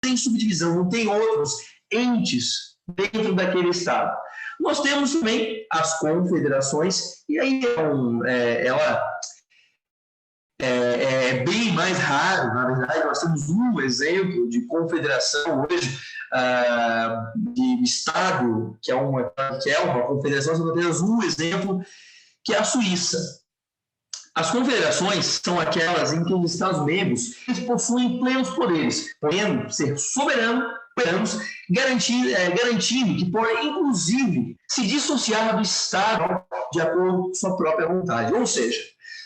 tem subdivisão, não tem outros entes dentro daquele Estado. Nós temos também as confederações, e aí ela é bem mais raro, na verdade. Nós temos um exemplo de confederação hoje, de Estado, que é uma confederação, nós temos um exemplo, que é a Suíça. As confederações são aquelas em que os Estados-membros possuem plenos poderes, podendo ser soberanos, garantindo que podem, inclusive, se dissociar do Estado de acordo com sua própria vontade. Ou seja,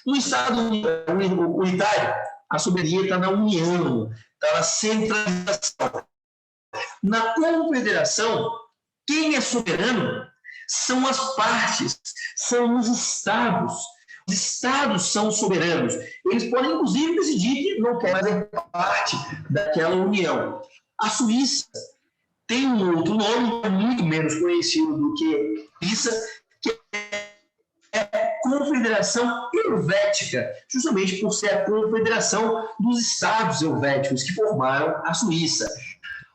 no Estado unitário, a soberania está na união, está na centralização. Na confederação, quem é soberano são as partes, são os Estados. Os Estados são soberanos. Eles podem, inclusive, decidir que não querem fazer parte daquela união. A Suíça tem um outro nome, muito menos conhecido do que isso, que é a Confederação Helvética, justamente por ser a confederação dos Estados helvéticos que formaram a Suíça.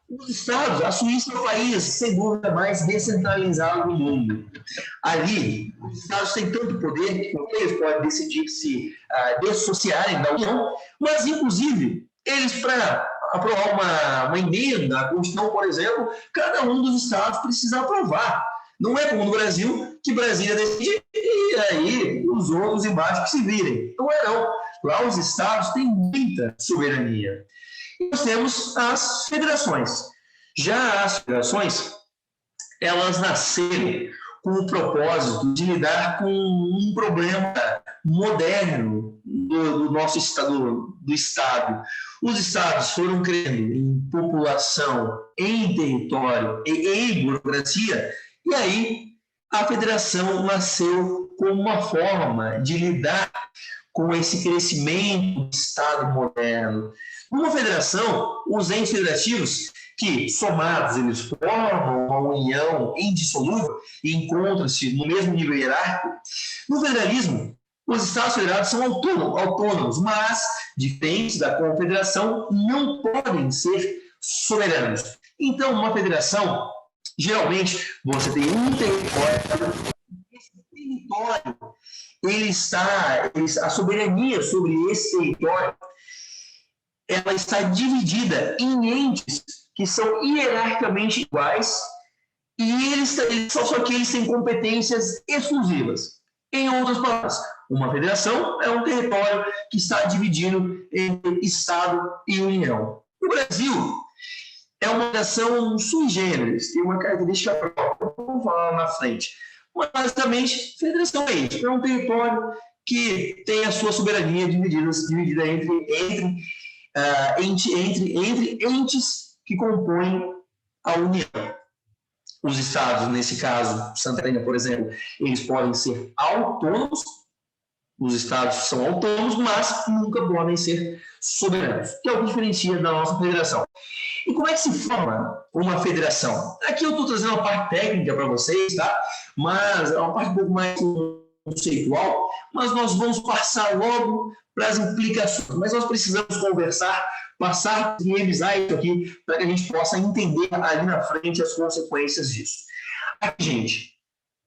Os Estados, a Suíça é o país, sem dúvida, mais descentralizado do mundo. Ali, os Estados têm tanto poder que eles podem decidir se dissociarem da União, mas, inclusive, eles, para aprovar uma emenda à Constituição, por exemplo, cada um dos Estados precisa aprovar. Não é como no Brasil, que Brasília decide e aí os outros embaixo que se virem. Não é não. Lá os Estados têm muita soberania. E nós temos as federações. Já as federações, elas nasceram com o propósito de lidar com um problema moderno do nosso Estado, do Estado. Os Estados foram crescendo em população, em território e em burocracia, e aí a federação nasceu como uma forma de lidar com esse crescimento do Estado moderno. Numa federação, os entes federativos, que somados eles formam uma união indissolúvel e encontram-se no mesmo nível hierárquico, no federalismo, os Estados federados são autônomos, mas, diferentes da confederação, não podem ser soberanos. Então, uma federação, geralmente, você tem um território, esse território, a soberania sobre esse território, ela está dividida em entes que são hierarquicamente iguais e só que eles têm competências exclusivas. Em outras palavras, uma federação é um território que está dividido entre Estado e União. O Brasil é uma federação sui generis, tem uma característica própria, vamos falar na frente. Mas, basicamente, federação é isso, é um território que tem a sua soberania dividida entre entes que compõem a União. Os estados, nesse caso, Santa Catarina, por exemplo, eles podem ser autônomos, os estados são autônomos, mas nunca podem ser soberanos, que é o que diferencia da nossa federação. E como é que se forma uma federação? Aqui eu estou trazendo uma parte técnica para vocês, tá? Mas é uma parte um pouco mais conceitual, mas nós vamos passar logo para as implicações. Mas nós precisamos conversar, passar e revisar isso aqui para que a gente possa entender ali na frente as consequências disso. Aqui, gente,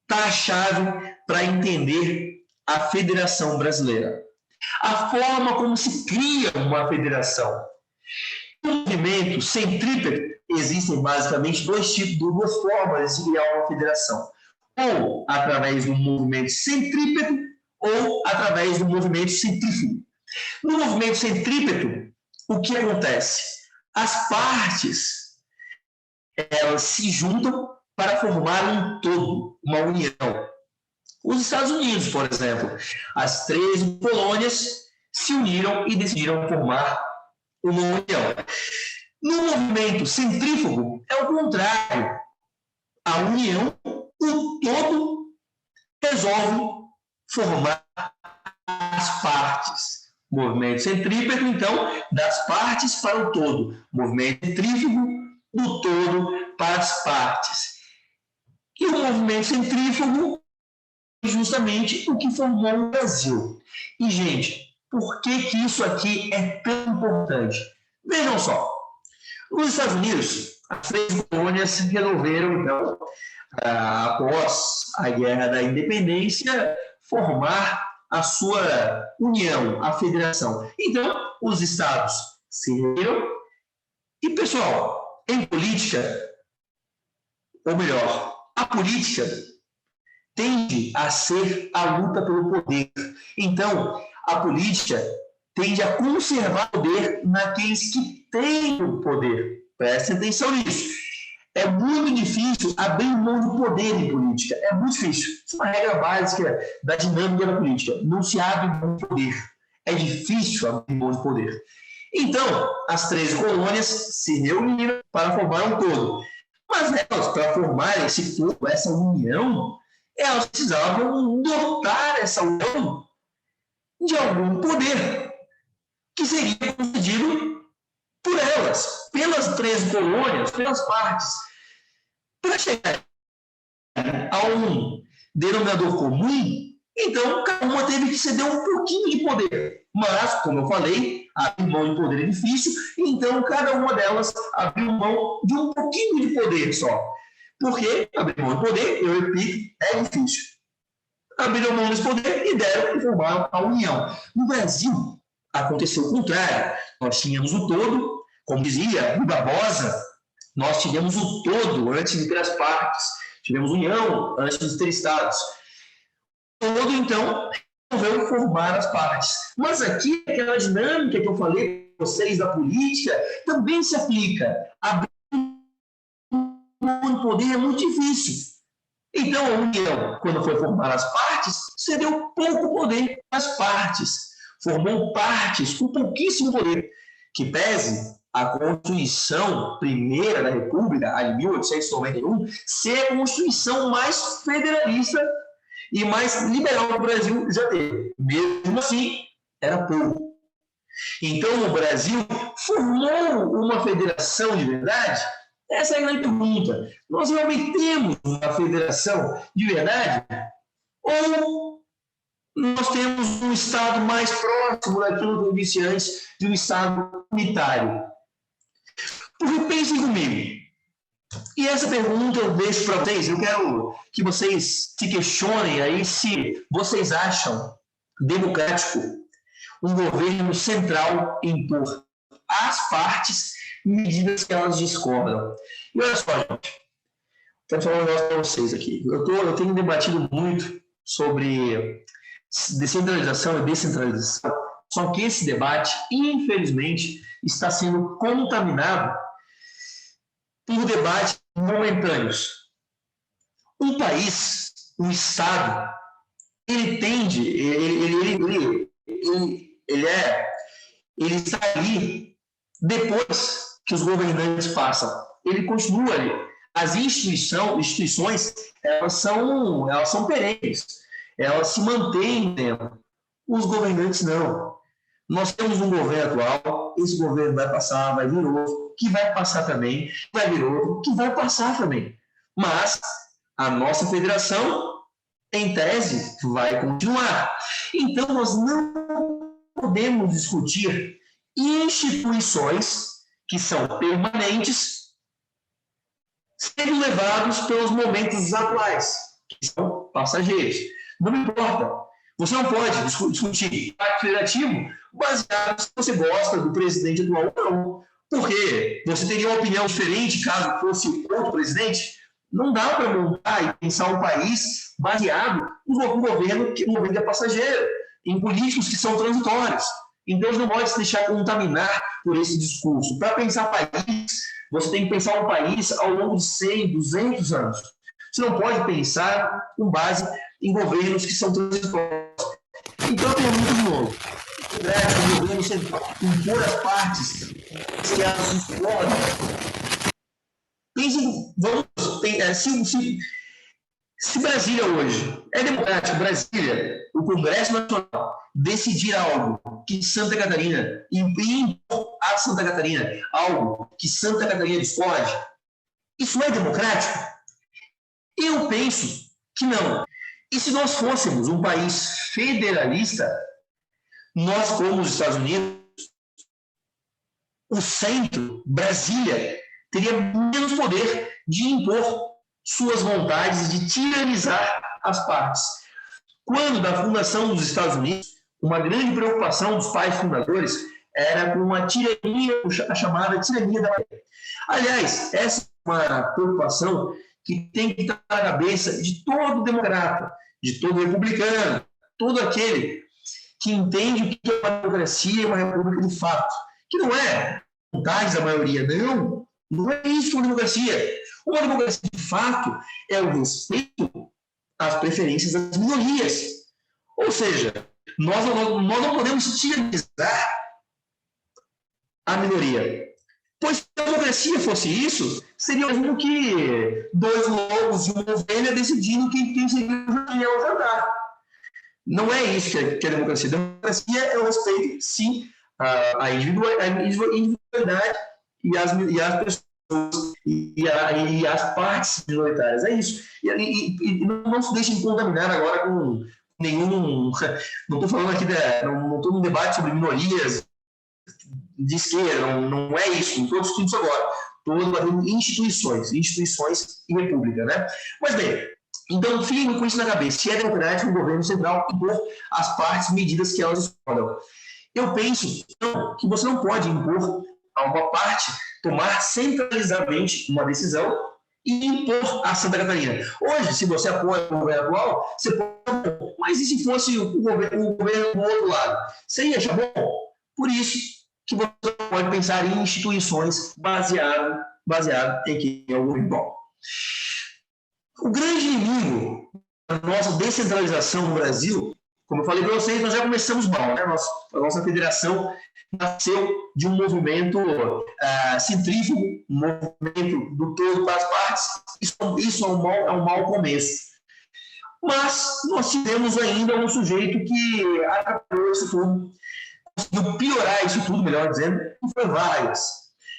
está a chave para entender a Federação Brasileira. A forma como se cria uma federação. No movimento centrípeto, existem basicamente duas formas de criar uma federação. Ou através do movimento centrípeto, ou através do movimento centrífugo. No movimento centrípeto, o que acontece? As partes, elas se juntam para formar um todo, uma união. Os Estados Unidos, por exemplo, as 13 colônias se uniram e decidiram formar uma união. No movimento centrífugo, é o contrário. A união, o todo, resolve formar as partes. Movimento centrípeto, então, das partes para o todo. Movimento centrífugo, do todo para as partes. E o movimento centrífugo é justamente o que formou o Brasil. E, gente, por que isso aqui é tão importante? Vejam só. Nos Estados Unidos, as 3 colônias resolveram, então, após a Guerra da Independência, formar a sua união, a federação. Então, os estados se reuniram e, pessoal, em política, ou melhor, a política tende a ser a luta pelo poder. Então, a política tende a conservar o poder naqueles que têm o poder. Prestem atenção nisso. É muito difícil abrir mão de poder em política. É muito difícil. Isso é uma regra básica da dinâmica da política. Não se abre mão de poder. É difícil abrir mão de poder. Então, as 13 colônias se reuniram para formar um todo. Mas elas, para formar esse todo, essa união, elas precisavam dotar essa união de algum poder que seria concedido por elas, pelas 13 colônias, pelas partes. Para chegar a um denominador comum, então cada uma teve que ceder um pouquinho de poder. Mas, como eu falei, abrir mão de poder é difícil, então cada uma delas abriu mão de um pouquinho de poder só. Porque abrir mão de poder, eu repito, é difícil. Abriram mão desse poder e deram e formaram a União. No Brasil, aconteceu o contrário. Nós tínhamos o todo, como dizia Rui Barbosa, nós tivemos o todo antes de ter as partes, tivemos união antes de ter estados. O todo, então, resolveu formar as partes. Mas aqui, aquela dinâmica que eu falei para vocês da política, também se aplica. Abrir mão de poder é muito difícil. Então, a União, quando foi formar as partes, cedeu pouco poder às partes. Formou partes com pouquíssimo poder, que pese a Constituição Primeira da República, a de 1891, ser a Constituição mais federalista e mais liberal que o Brasil já teve. Mesmo assim, era pouco. Então, o Brasil formou uma federação de verdade? Essa é a grande pergunta. Nós realmente temos uma federação de verdade? Ou nós temos um Estado mais próximo daquilo que eu disse antes, de um Estado unitário? Porque pensem comigo. E essa pergunta eu deixo para vocês. Eu quero que vocês se questionem aí se vocês acham democrático um governo central impor às partes medidas que elas discordam. E olha só, gente, quero falar um negócio para vocês aqui. Eu tenho debatido muito sobre descentralização e descentralização, só que esse debate, infelizmente, está sendo contaminado por debates momentâneos. Um país, um Estado, ele tende, ele está ali depois que os governantes passam. Ele continua ali. As instituições, elas são perenes. Elas se mantêm dentro. Os governantes não. Nós temos um governo atual, esse governo vai passar, vai vir outro, que vai passar também, vai vir outro, que vai passar também. Mas a nossa federação, em tese, vai continuar. Então, nós não podemos discutir instituições que são permanentes serem levados pelos momentos atuais, que são passageiros. Não importa. Você não pode discutir pacto federativo baseado se você gosta do presidente atual ou não. Porque você teria uma opinião diferente caso fosse outro presidente. Não dá para montar e pensar um país baseado no governo que é passageiro, em políticos que são transitórios. Então, não pode se deixar contaminar por esse discurso. Para pensar país, você tem que pensar um país ao longo de 100, 200 anos. Você não pode pensar com base em governos que são transitórios. Então, eu pergunto de novo. O governo impor as partes que elas discordam. Se Brasília hoje é democrático, Brasília, o Congresso Nacional, decidir algo que Santa Catarina impor a Santa Catarina algo que Santa Catarina discorde, isso é democrático? Eu penso que não. E se nós fôssemos um país federalista, nós, como os Estados Unidos, o centro, Brasília, teria menos poder de impor suas vontades, de tiranizar as partes. Quando, da fundação dos Estados Unidos, uma grande preocupação dos pais fundadores era com a tirania, a chamada tirania da maioria. Aliás, essa é uma preocupação que tem que estar na cabeça de todo democrata, de todo republicano, todo aquele que entende o que é uma democracia e uma república de fato, que não é vontade da maioria, não é isso uma democracia. Uma democracia de fato é o respeito às preferências das minorias. Ou seja, nós não podemos tiranizar a minoria. Pois se a democracia fosse isso, seria o mesmo que dois lobos e uma ovelha decidindo quem seria o jantar. Não é isso que é a democracia. A democracia é o respeito, sim, à individualidade e às pessoas e às partes minoritárias. É isso. E não se deixem contaminar agora com nenhum... Não estou falando aqui, não estou num debate sobre minorias de esquerda, não é isso, não estou discutindo isso agora. Estou debatendo instituições e república, né? Mas bem, então fiquem com isso na cabeça. Se é democrático, o governo central impor às partes medidas que elas escolham. Eu penso então, que você não pode impor a uma parte tomar centralizadamente uma decisão e impor a Santa Catarina. Hoje, se você apoia o governo atual, você pode, mas e se fosse o governo do outro lado? Você ia achar bom? Por isso que você pode pensar em instituições baseado em quem é o governo bom. O grande inimigo da nossa descentralização no Brasil, como eu falei para vocês, nós já começamos mal, né? A nossa federação nasceu de um movimento centrífugo, um movimento do todo para as partes. Isso é um mau começo. Mas nós tivemos ainda um sujeito que atrapalhou isso tudo, conseguiu piorar isso tudo, melhor dizendo, que foi Vargas.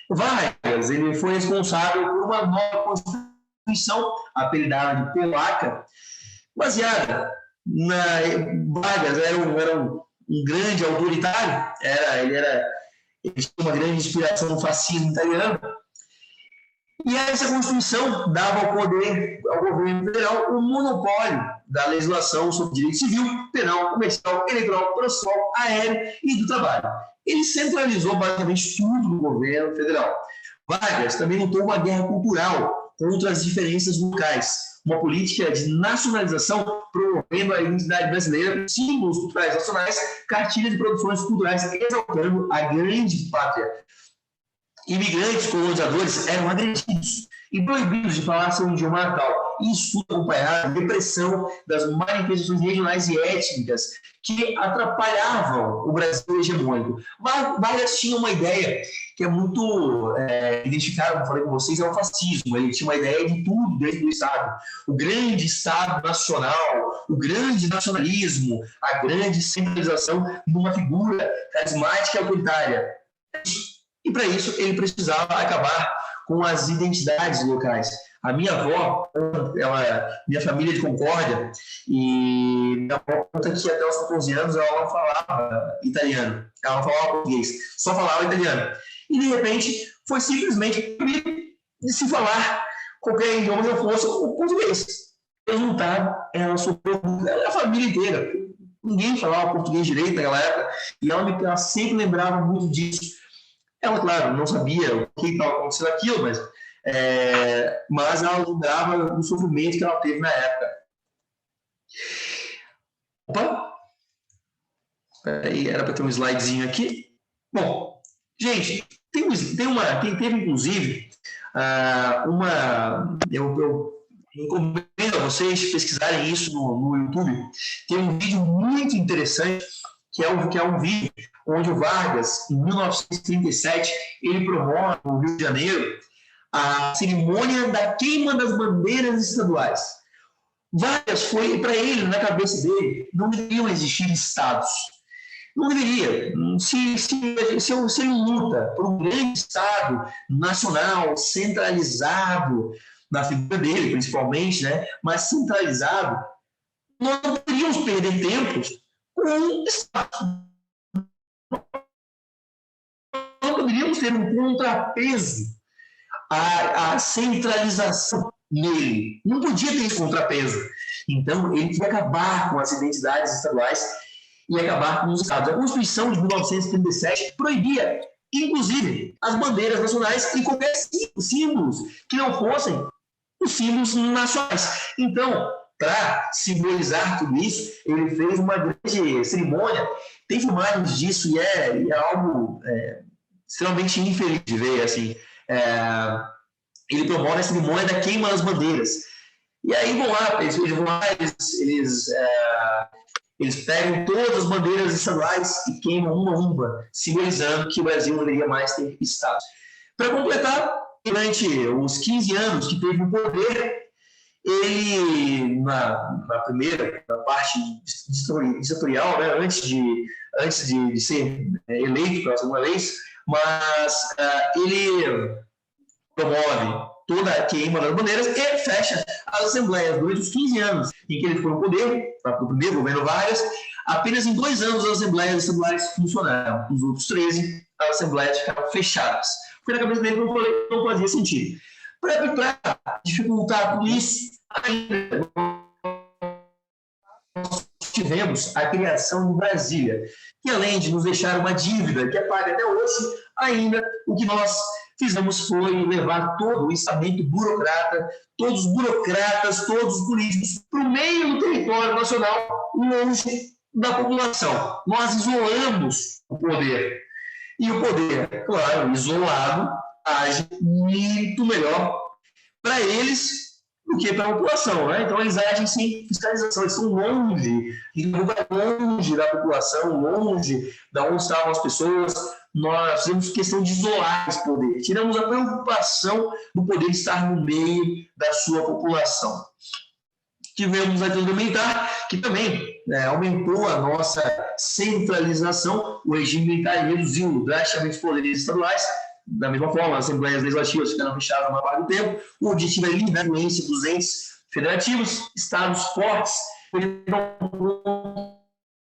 Vargas, ele foi responsável por uma nova Constituição, apelidada de Polaca, baseada na... Vargas era um grande autoritário, ele tinha uma grande inspiração no fascismo italiano, e essa Constituição dava ao governo federal o monopólio da legislação sobre direito civil, penal, comercial, eleitoral, processual, aéreo e do trabalho. Ele centralizou basicamente tudo no governo federal. Vargas também lutou uma guerra cultural contra as diferenças locais, uma política de nacionalização promovendo a identidade brasileira, símbolos culturais nacionais, cartilhas de produções culturais, exaltando a grande pátria. Imigrantes colonizadores eram agredidos e proibidos de falar seu idioma natal. Isso tudo acompanhava a repressão das manifestações regionais e étnicas que atrapalhavam o Brasil hegemônico. Vargas tinha uma ideia que é muito identificada, como falei com vocês, é o fascismo. Ele tinha uma ideia de tudo dentro do Estado. O grande Estado nacional, o grande nacionalismo, a grande centralização numa figura carismática e autoritária. E para isso ele precisava acabar com as identidades locais. A minha avó, minha família de Concórdia, e minha avó conta que até os 14 anos ela não falava italiano, ela não falava português, só falava italiano. E de repente foi simplesmente de se falar qualquer idioma que não fosse o português. Resultado, ela sofreu, a família inteira. Ninguém falava português direito naquela época, e ela sempre lembrava muito disso. Ela, claro, não sabia o que estava acontecendo aquilo, mas ela lembrava do sofrimento que ela teve na época. Opa! Peraí, era para ter um slidezinho aqui. Bom, gente, teve inclusive eu recomendo a vocês pesquisarem isso no YouTube. Tem um vídeo muito interessante que é um vídeo onde o Vargas, em 1937, ele promove no Rio de Janeiro a cerimônia da queima das bandeiras estaduais. Vargas foi, para ele, na cabeça dele, não deveriam existir estados. Não deveria. Se ele luta por um grande estado nacional, centralizado, na figura dele, principalmente, né, mas centralizado, nós não deveríamos perder tempo com o Estado. Não poderíamos justamente ter um contrapeso à centralização nele. Não podia ter esse contrapeso. Então, ele queria acabar com as identidades estaduais e acabar com os estados. A Constituição de 1937 proibia, inclusive, as bandeiras nacionais e qualquer símbolos que não fossem os símbolos nacionais. Então, para simbolizar tudo isso, ele fez uma grande cerimônia. Tem imagens disso e é algo extremamente infeliz de ver. Assim, ele promove a cerimônia da queima das bandeiras. E aí vão lá, eles pegam todas as bandeiras estaduais e queimam uma, simbolizando que o Brasil não deveria mais ter estados. Para completar, durante os 15 anos que teve o poder, ele, na primeira parte ditatorial, né, antes de ser eleito pela segunda vez, mas ele promove toda a queima das bandeiras e fecha as assembleias. Durante os 15 anos em que ele ficou no poder, no primeiro governo Vargas, apenas em 2 anos as assembleias estaduais funcionaram. Nos outros 13, as assembleias ficaram fechadas. Porque na cabeça dele não fazia sentido. Para dificultar tudo isso, ainda nós tivemos a criação de Brasília, que além de nos deixar uma dívida que é paga até hoje, ainda o que nós fizemos foi levar todo o estamento burocrata, todos os burocratas, todos os políticos, para o meio do território nacional, longe da população. Nós isolamos o poder. E o poder, claro, isolado, age muito melhor para eles do que para a população, né? Então, eles agem sem fiscalização, eles estão longe da população, longe de onde estavam as pessoas. Nós fizemos questão de isolar esse poder, tiramos a preocupação do poder estar no meio da sua população. Tivemos a ditadura militar, que também aumentou a nossa centralização. O regime militar reduziu drasticamente os poderes estaduais. Da mesma forma, as assembleias legislativas ficaram fechadas a maior parte do tempo. O objetivo é eliminar a influência dos entes federativos, estados fortes, um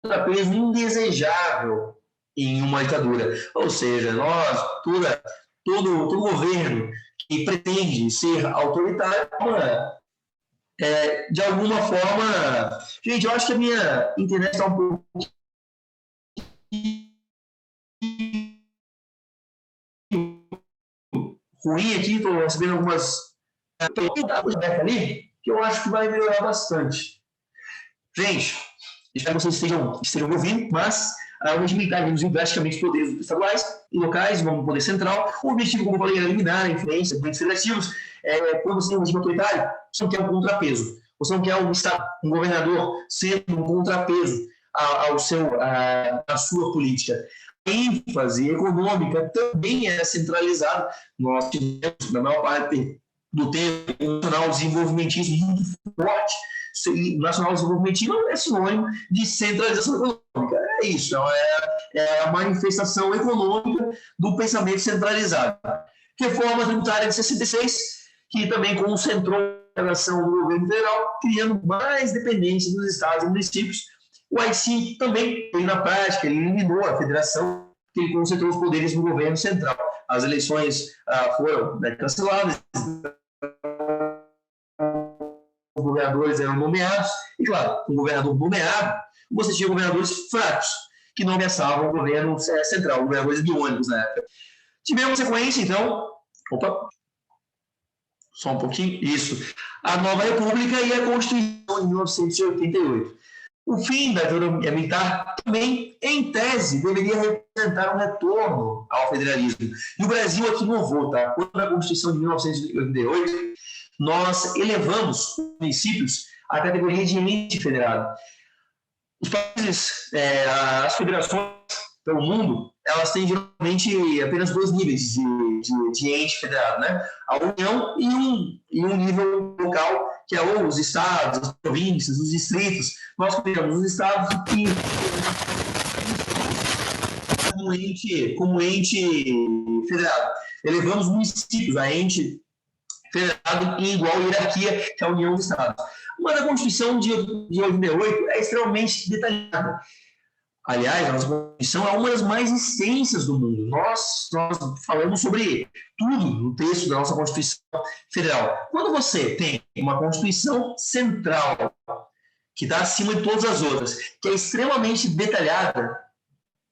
contrapeso indesejável em uma ditadura. Ou seja, todo governo que pretende ser autoritário, de alguma forma... Gente, eu acho que a minha internet está um pouco ruim aqui, estou recebendo algumas ali, que eu acho que vai melhorar bastante. Gente, espero que vocês estejam me ouvindo, mas o regime militar reduziu drasticamente os poderes estaduais e locais, vamos poder central. O objetivo, como eu falei, é eliminar a influência dos entes federativos. Quando você tem um regime autoritário, você não quer um contrapeso. Você não quer um Estado, um governador sendo um contrapeso à sua política. A ênfase econômica também é centralizada. Nós tivemos, na maior parte do tempo, um nacional desenvolvimentismo muito forte. E nacional desenvolvimentismo é sinônimo de centralização econômica. É isso, é a manifestação econômica do pensamento centralizado. Reforma tributária de 66, que também concentrou a relação do governo federal, criando mais dependência dos estados e municípios. O AI-5 também, na prática, ele eliminou a federação, que ele concentrou os poderes no governo central. As eleições foram canceladas, os governadores eram nomeados, e claro, um governador nomeado, você tinha governadores fracos, que não ameaçavam o governo central, governadores biônicos na época. Tivemos sequência, então, só um pouquinho, isso, a Nova República e a Constituição de 1988. O fim da ditadura militar também, em tese, deveria representar um retorno ao federalismo. E o Brasil aqui inovou, tá? Quando a Constituição de 1988, nós elevamos os municípios à categoria de ente federado. Os países, as federações pelo mundo, elas têm geralmente apenas 2 níveis de ente federado, né? A União e um nível local, que é ou os estados, as províncias, os distritos. Nós criamos os estados como ente federado. Elevamos municípios a ente federado em igual hierarquia que a União dos Estados. Mas a Constituição de 88 é extremamente detalhada. Aliás, a nossa Constituição é uma das mais extensas do mundo. Nós falamos sobre tudo no texto da nossa Constituição Federal. Quando você tem uma Constituição central, que está acima de todas as outras, que é extremamente detalhada,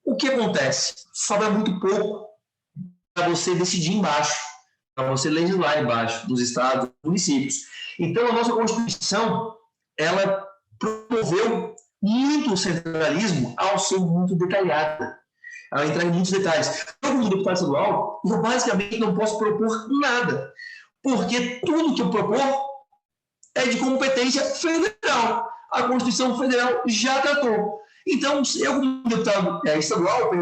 o que acontece? Sobra muito pouco para você decidir embaixo, para você legislar embaixo, nos estados, nos municípios. Então, a nossa Constituição, ela promoveu muito o centralismo ao ser muito detalhada, ao entrar em muitos detalhes. Eu, como deputado estadual, eu basicamente não posso propor nada, porque tudo que eu propor é de competência federal. A Constituição Federal já tratou. Então, eu, como deputado estadual,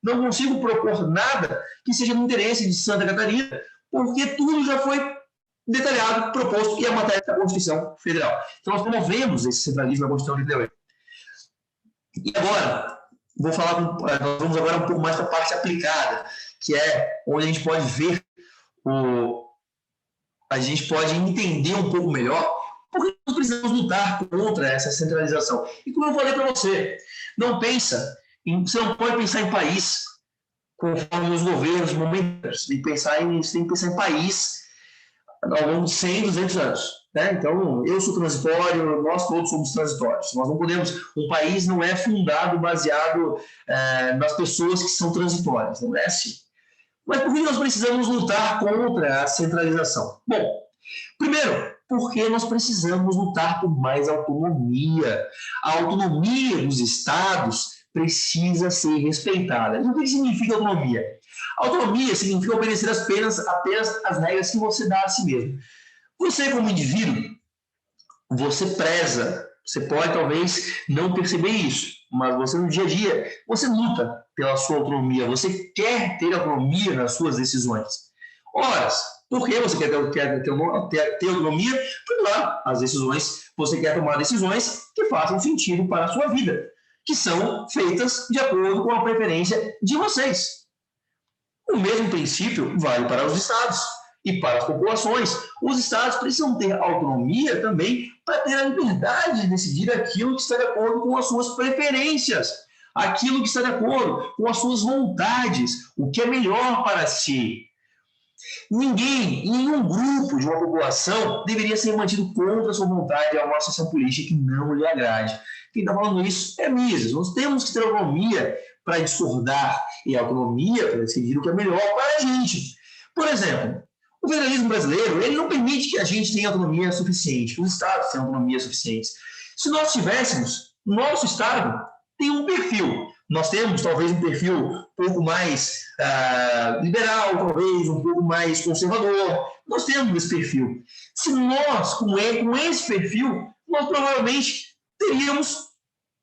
não consigo propor nada que seja no interesse de Santa Catarina, porque tudo já foi detalhado, proposto, e a matéria da Constituição Federal. Então, nós promovemos esse centralismo na Constituição Federal. E agora, nós vamos agora um pouco mais para a parte aplicada, que é onde a gente pode ver, a gente pode entender um pouco melhor porque nós precisamos lutar contra essa centralização. E como eu falei para você, você não pode pensar em país conforme os governos momentos, você tem que pensar em país ao longo de 100, 200 anos. Né? Então, eu sou transitório, nós todos somos transitórios. Nós não podemos, um país não é fundado baseado nas pessoas que são transitórias, não é assim. Mas por que nós precisamos lutar contra a centralização? Bom, primeiro, porque nós precisamos lutar por mais autonomia. A autonomia dos estados precisa ser respeitada. E o que significa autonomia? Autonomia significa obedecer apenas as regras que você dá a si mesmo. Você, como indivíduo, você preza. Você pode, talvez, não perceber isso, mas você, no dia a dia, você luta pela sua autonomia. Você quer ter autonomia nas suas decisões. Ora, por que você quer ter autonomia? Porque, claro, as decisões, você quer tomar decisões que façam sentido para a sua vida, que são feitas de acordo com a preferência de vocês. O mesmo princípio vale para os estados e para as populações. Os estados precisam ter autonomia também para ter a liberdade de decidir aquilo que está de acordo com as suas preferências, aquilo que está de acordo com as suas vontades, o que é melhor para si. Nenhum grupo de uma população deveria ser mantido contra a sua vontade a uma associação política que não lhe agrade. Quem está falando isso é Mises. Nós temos que ter autonomia para discordar e autonomia para decidir o que é melhor para a gente. Por exemplo, o federalismo brasileiro ele não permite que a gente tenha autonomia suficiente, que os estados tenham autonomia suficiente. Se nós tivéssemos, nosso estado tem um perfil. Nós temos, talvez, um perfil um pouco mais liberal, talvez, um pouco mais conservador. Nós temos esse perfil. Se nós, com esse perfil, nós provavelmente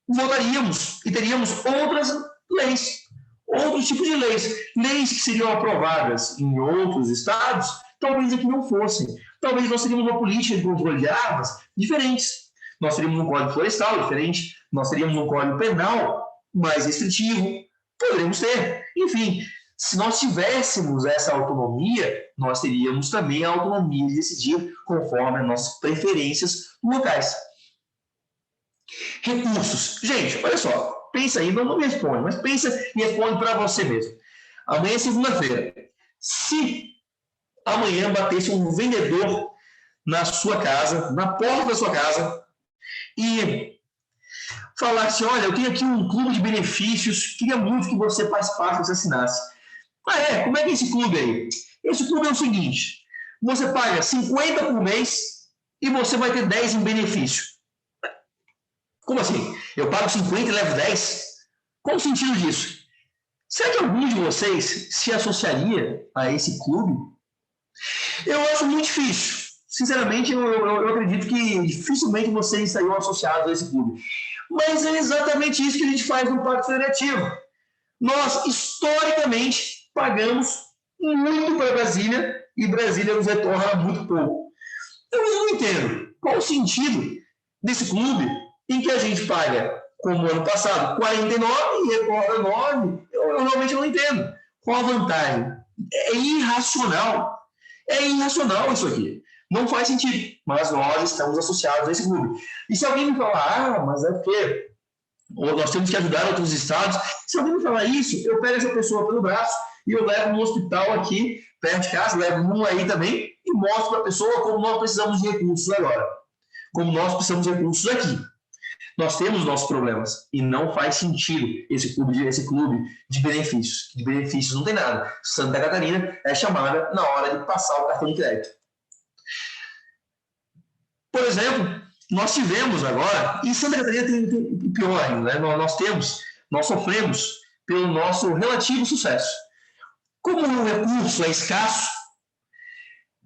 votaríamos e teríamos outras leis, outros tipos de leis. Leis que seriam aprovadas em outros estados, talvez aqui não fossem. Talvez nós teríamos uma política de controle de armas diferentes. Nós teríamos um código florestal diferente, nós teríamos um código penal mais restritivo, poderíamos ter. Enfim, se nós tivéssemos essa autonomia, nós teríamos também a autonomia de decidir conforme as nossas preferências locais. Recursos. Gente, olha só, pensa aí, não me responde, mas pensa e responde para você mesmo. Amanhã é segunda-feira. Se amanhã batesse um vendedor na sua casa, na porta da sua casa, e falasse, olha, eu tenho aqui um clube de benefícios, queria muito que você participasse, que você assinasse. Como é que é esse clube aí? Esse clube é o seguinte, você paga 50 por mês e você vai ter 10 em benefício. Como assim? Eu pago 50 e levo 10? Qual o sentido disso? Será que algum de vocês se associaria a esse clube? Eu acho muito difícil. Sinceramente, eu acredito que dificilmente vocês estariam associados a esse clube. Mas é exatamente isso que a gente faz no Pacto Federativo. Nós, historicamente, pagamos muito para Brasília e Brasília nos retorna muito pouco. Eu não entendo qual o sentido desse clube em que a gente paga, como ano passado, 49 e retorna 9. Eu realmente não entendo. Qual a vantagem? É irracional. É irracional isso aqui. Não faz sentido, mas nós estamos associados a esse clube. E se alguém me falar, mas é porque ou nós temos que ajudar outros estados. Se alguém me falar isso, eu pego essa pessoa pelo braço e eu levo no hospital aqui, perto de casa, levo um aí também, e mostro para a pessoa como nós precisamos de recursos agora. Como nós precisamos de recursos aqui. Nós temos nossos problemas e não faz sentido esse clube de benefícios. De benefícios não tem nada. Santa Catarina é chamada na hora de passar o cartão de crédito. Por exemplo, nós tivemos agora, e Santa Catarina tem pior ainda, né? Nós sofremos pelo nosso relativo sucesso. Como o recurso é escasso,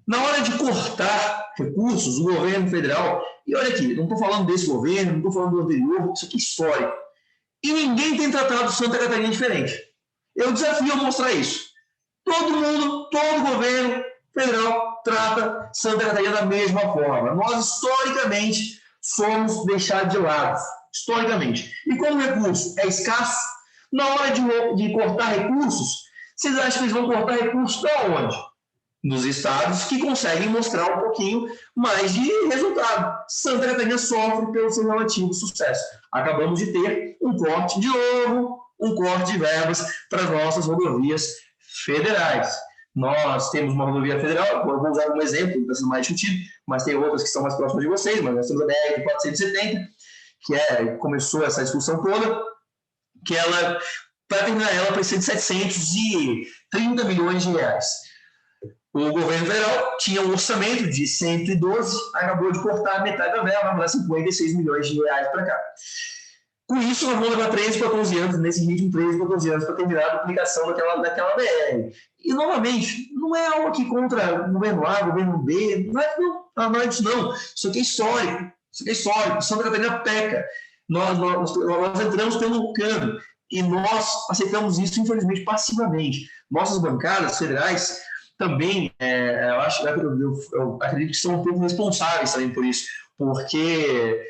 na hora de cortar recursos, o governo federal, e olha aqui, não estou falando desse governo, não estou falando do anterior, isso aqui é histórico. E ninguém tem tratado Santa Catarina diferente. Eu desafio a mostrar isso. Todo governo federal trata Santa Catarina da mesma forma. Nós, historicamente, somos deixados de lado. Historicamente. E como o recurso é escasso, na hora de cortar recursos, vocês acham que eles vão cortar recursos de onde? Nos estados que conseguem mostrar um pouquinho mais de resultado. Santa Catarina sofre pelo seu relativo sucesso. Acabamos de ter um corte de novo, um corte de verbas para as nossas rodovias federais. Nós temos uma rodovia federal, eu vou usar como exemplo, está sendo mais discutido, mas tem outras que são mais próximas de vocês, mas nós temos a BR-470, que começou essa discussão toda, que ela, para terminar ela, precisa de 730 milhões de reais. O governo federal tinha um orçamento de 112, acabou de cortar metade da verba, vamos dar 56 milhões de reais para cá. Com isso, nós vamos levar 13, 14 anos, nesse ritmo, 13, 14 anos, para terminar a duplicação daquela BR. E, novamente, não é algo aqui contra o governo A, o governo B, não é isso não. Isso aqui é histórico. Santa Catarina peca. Nós entramos pelo cano e nós aceitamos isso, infelizmente, passivamente. Nossas bancadas federais também, eu acredito que são um pouco responsáveis também por isso, porque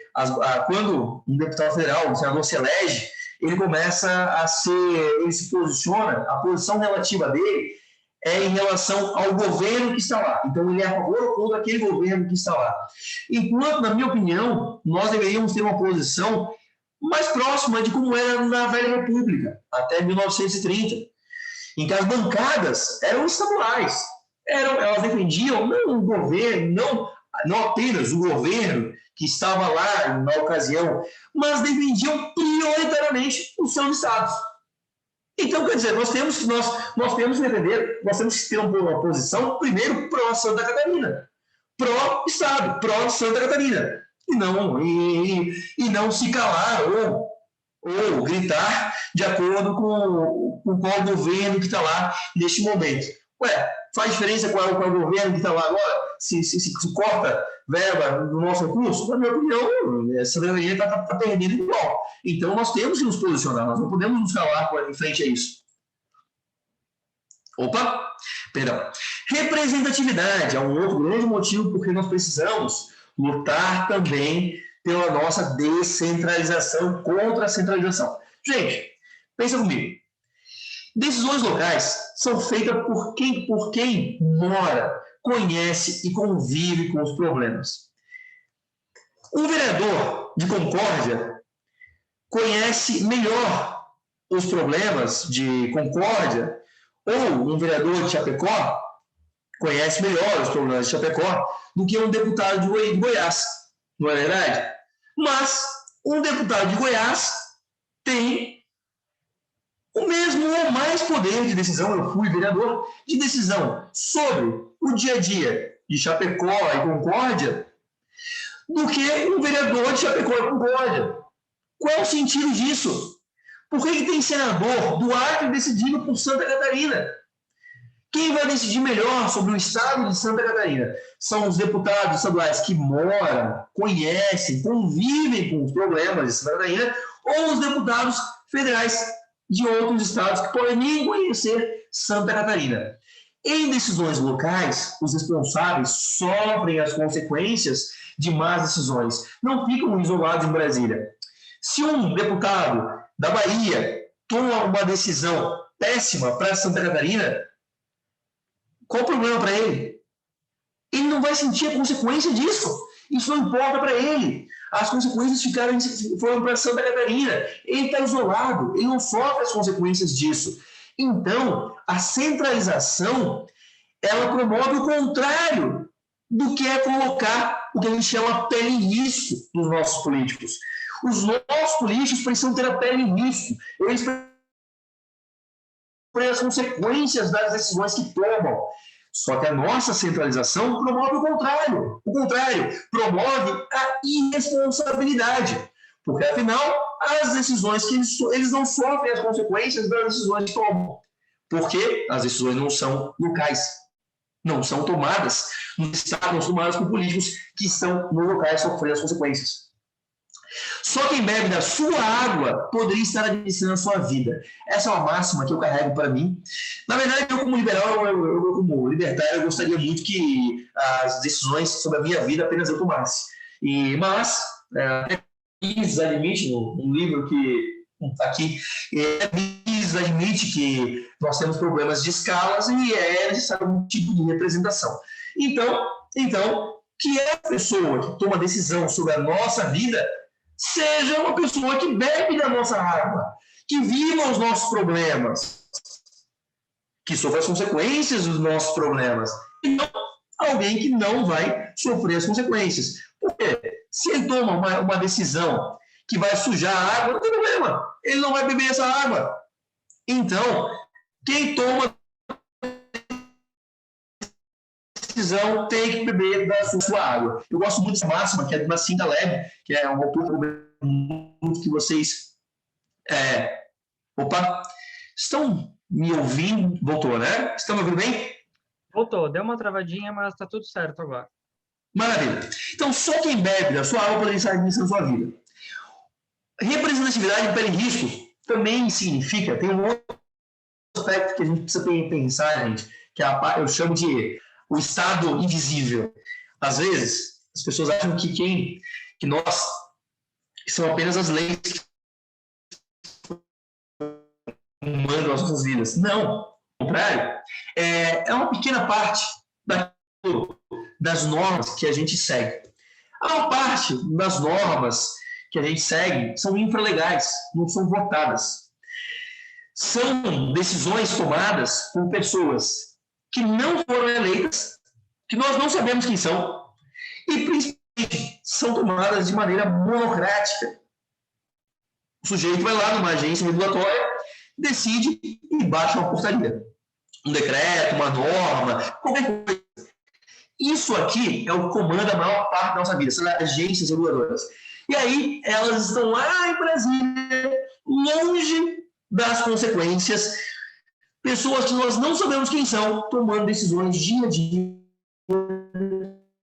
quando um deputado federal, um senador se elege, ele se posiciona, a posição relativa dele é em relação ao governo que está lá. Então, ele é a favor ou contra aquele governo que está lá. Enquanto, na minha opinião, nós deveríamos ter uma posição mais próxima de como era na Velha República, até 1930, em que as bancadas eram estaduais. Elas defendiam não o governo, não apenas o governo que estava lá na ocasião, mas defendiam prioritariamente os seus estados. Então, quer dizer, nós temos que defender, nós temos que ter uma posição, primeiro, pró-Santa Catarina, pró-Estado, pró-Santa Catarina, e não se calar ou gritar de acordo com qual governo que está lá neste momento. Faz diferença qual é o governo que está lá agora? Se corta verba do nosso recurso? Na minha opinião, essa vergonha está perdendo igual. Então, nós temos que nos posicionar, nós não podemos nos calar em frente a isso. Representatividade é um outro grande motivo porque nós precisamos lutar também pela nossa descentralização contra a centralização. Gente, pensa comigo. Decisões locais são feitas por quem mora, conhece e convive com os problemas. Um vereador de Concórdia conhece melhor os problemas de Concórdia, ou um vereador de Chapecó conhece melhor os problemas de Chapecó do que um deputado de Goiás, não é verdade? Mas um deputado de Goiás tem o mesmo ou mais poder de decisão, eu fui vereador, de decisão sobre o dia a dia de Chapecó e Concórdia, do que um vereador de Chapecó e Concórdia. Qual é o sentido disso? Por que tem senador do Acre decidindo por Santa Catarina? Quem vai decidir melhor sobre o estado de Santa Catarina? São os deputados estaduais que moram, conhecem, convivem com os problemas de Santa Catarina, ou os deputados federais de outros estados que podem nem conhecer Santa Catarina. Em decisões locais, os responsáveis sofrem as consequências de más decisões. Não ficam isolados em Brasília. Se um deputado da Bahia toma uma decisão péssima para Santa Catarina, qual o problema para ele? Ele não vai sentir a consequência disso. Isso não importa para ele. As consequências foram para Santa Catarina. Ele está isolado, ele não sofre as consequências disso. Então, a centralização, ela promove o contrário do que é colocar o que a gente chama pele em risco dos nossos políticos. Os nossos políticos precisam ter a pele em risco. Eles precisam as consequências das decisões que tomam. Só que a nossa centralização promove o contrário. O contrário, promove a irresponsabilidade. Porque, afinal, as decisões que eles não sofrem as consequências das decisões que tomam. Porque as decisões não são locais. Não são tomadas no Estado, não são tomadas por políticos que estão no locais sofrendo as consequências. Só quem bebe da sua água poderia estar administrando a sua vida. Essa é uma máxima que eu carrego para mim. Na verdade, eu como liberal, eu como libertário, eu gostaria muito que as decisões sobre a minha vida apenas eu tomasse. Mas, Mises admite, um livro que está aqui, Mises admite que nós temos problemas de escalas e é necessário um tipo de representação. Então, que a pessoa que toma decisão sobre a nossa vida seja uma pessoa que bebe da nossa água, que viva os nossos problemas, que sofra as consequências dos nossos problemas, e não alguém que não vai sofrer as consequências. Porque se ele toma uma decisão que vai sujar a água, não tem problema, ele não vai beber essa água. Então, quem toma decisão tem que beber da sua água. Eu gosto muito dessa máxima, que é de Nassim Taleb, que é um autor que vocês... Opa! Estão me ouvindo? Voltou, né? Estão me ouvindo bem? Voltou. Deu uma travadinha, mas está tudo certo agora. Maravilha. Então, só quem bebe da sua água poderia estar administrando sua vida. Representatividade pelo risco também significa, tem um outro aspecto que a gente precisa pensar, gente, que eu chamo de o Estado invisível. Às vezes, as pessoas acham que nós, que são apenas as leis que mandam as nossas vidas. Não, ao contrário, é uma pequena parte das normas que a gente segue. A maior parte das normas que a gente segue são infralegais, não são votadas. São decisões tomadas por pessoas que não foram eleitas, que nós não sabemos quem são, e principalmente são tomadas de maneira monocrática. O sujeito vai lá numa agência regulatória, decide e baixa uma portaria. Um decreto, uma norma, qualquer coisa. Isso aqui é o que comanda a maior parte da nossa vida, são as agências reguladoras. E aí elas estão lá em Brasília, longe das consequências, pessoas que nós não sabemos quem são, tomando decisões dia a dia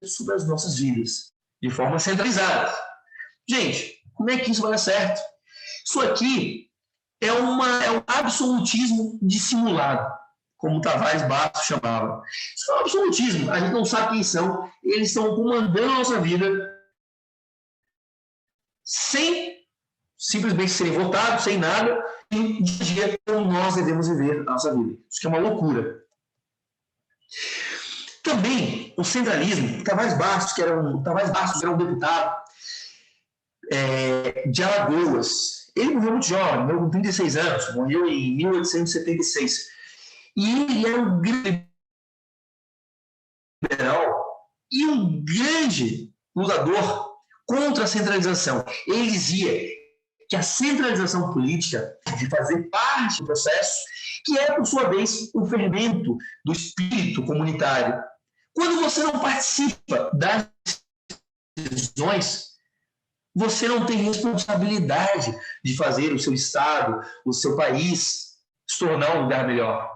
sobre as nossas vidas, de forma centralizada. Gente, como é que isso vai dar certo? Isso aqui é um absolutismo dissimulado, como Tavares Bastos chamava. Isso é um absolutismo, a gente não sabe quem são, eles estão comandando a nossa vida sem simplesmente serem votados, sem nada, e dia a dia como nós devemos viver a nossa vida. Isso que é uma loucura. Também o centralismo, Tavares Bastos, que era um deputado de Alagoas. Ele morreu muito jovem, morreu com 36 anos, morreu em 1876. E ele era um grande liberal e um grande lutador contra a centralização. Ele dizia que a centralização política de fazer parte do processo, que é, por sua vez, o fermento do espírito comunitário. Quando você não participa das decisões, você não tem responsabilidade de fazer o seu Estado, o seu país, se tornar um lugar melhor.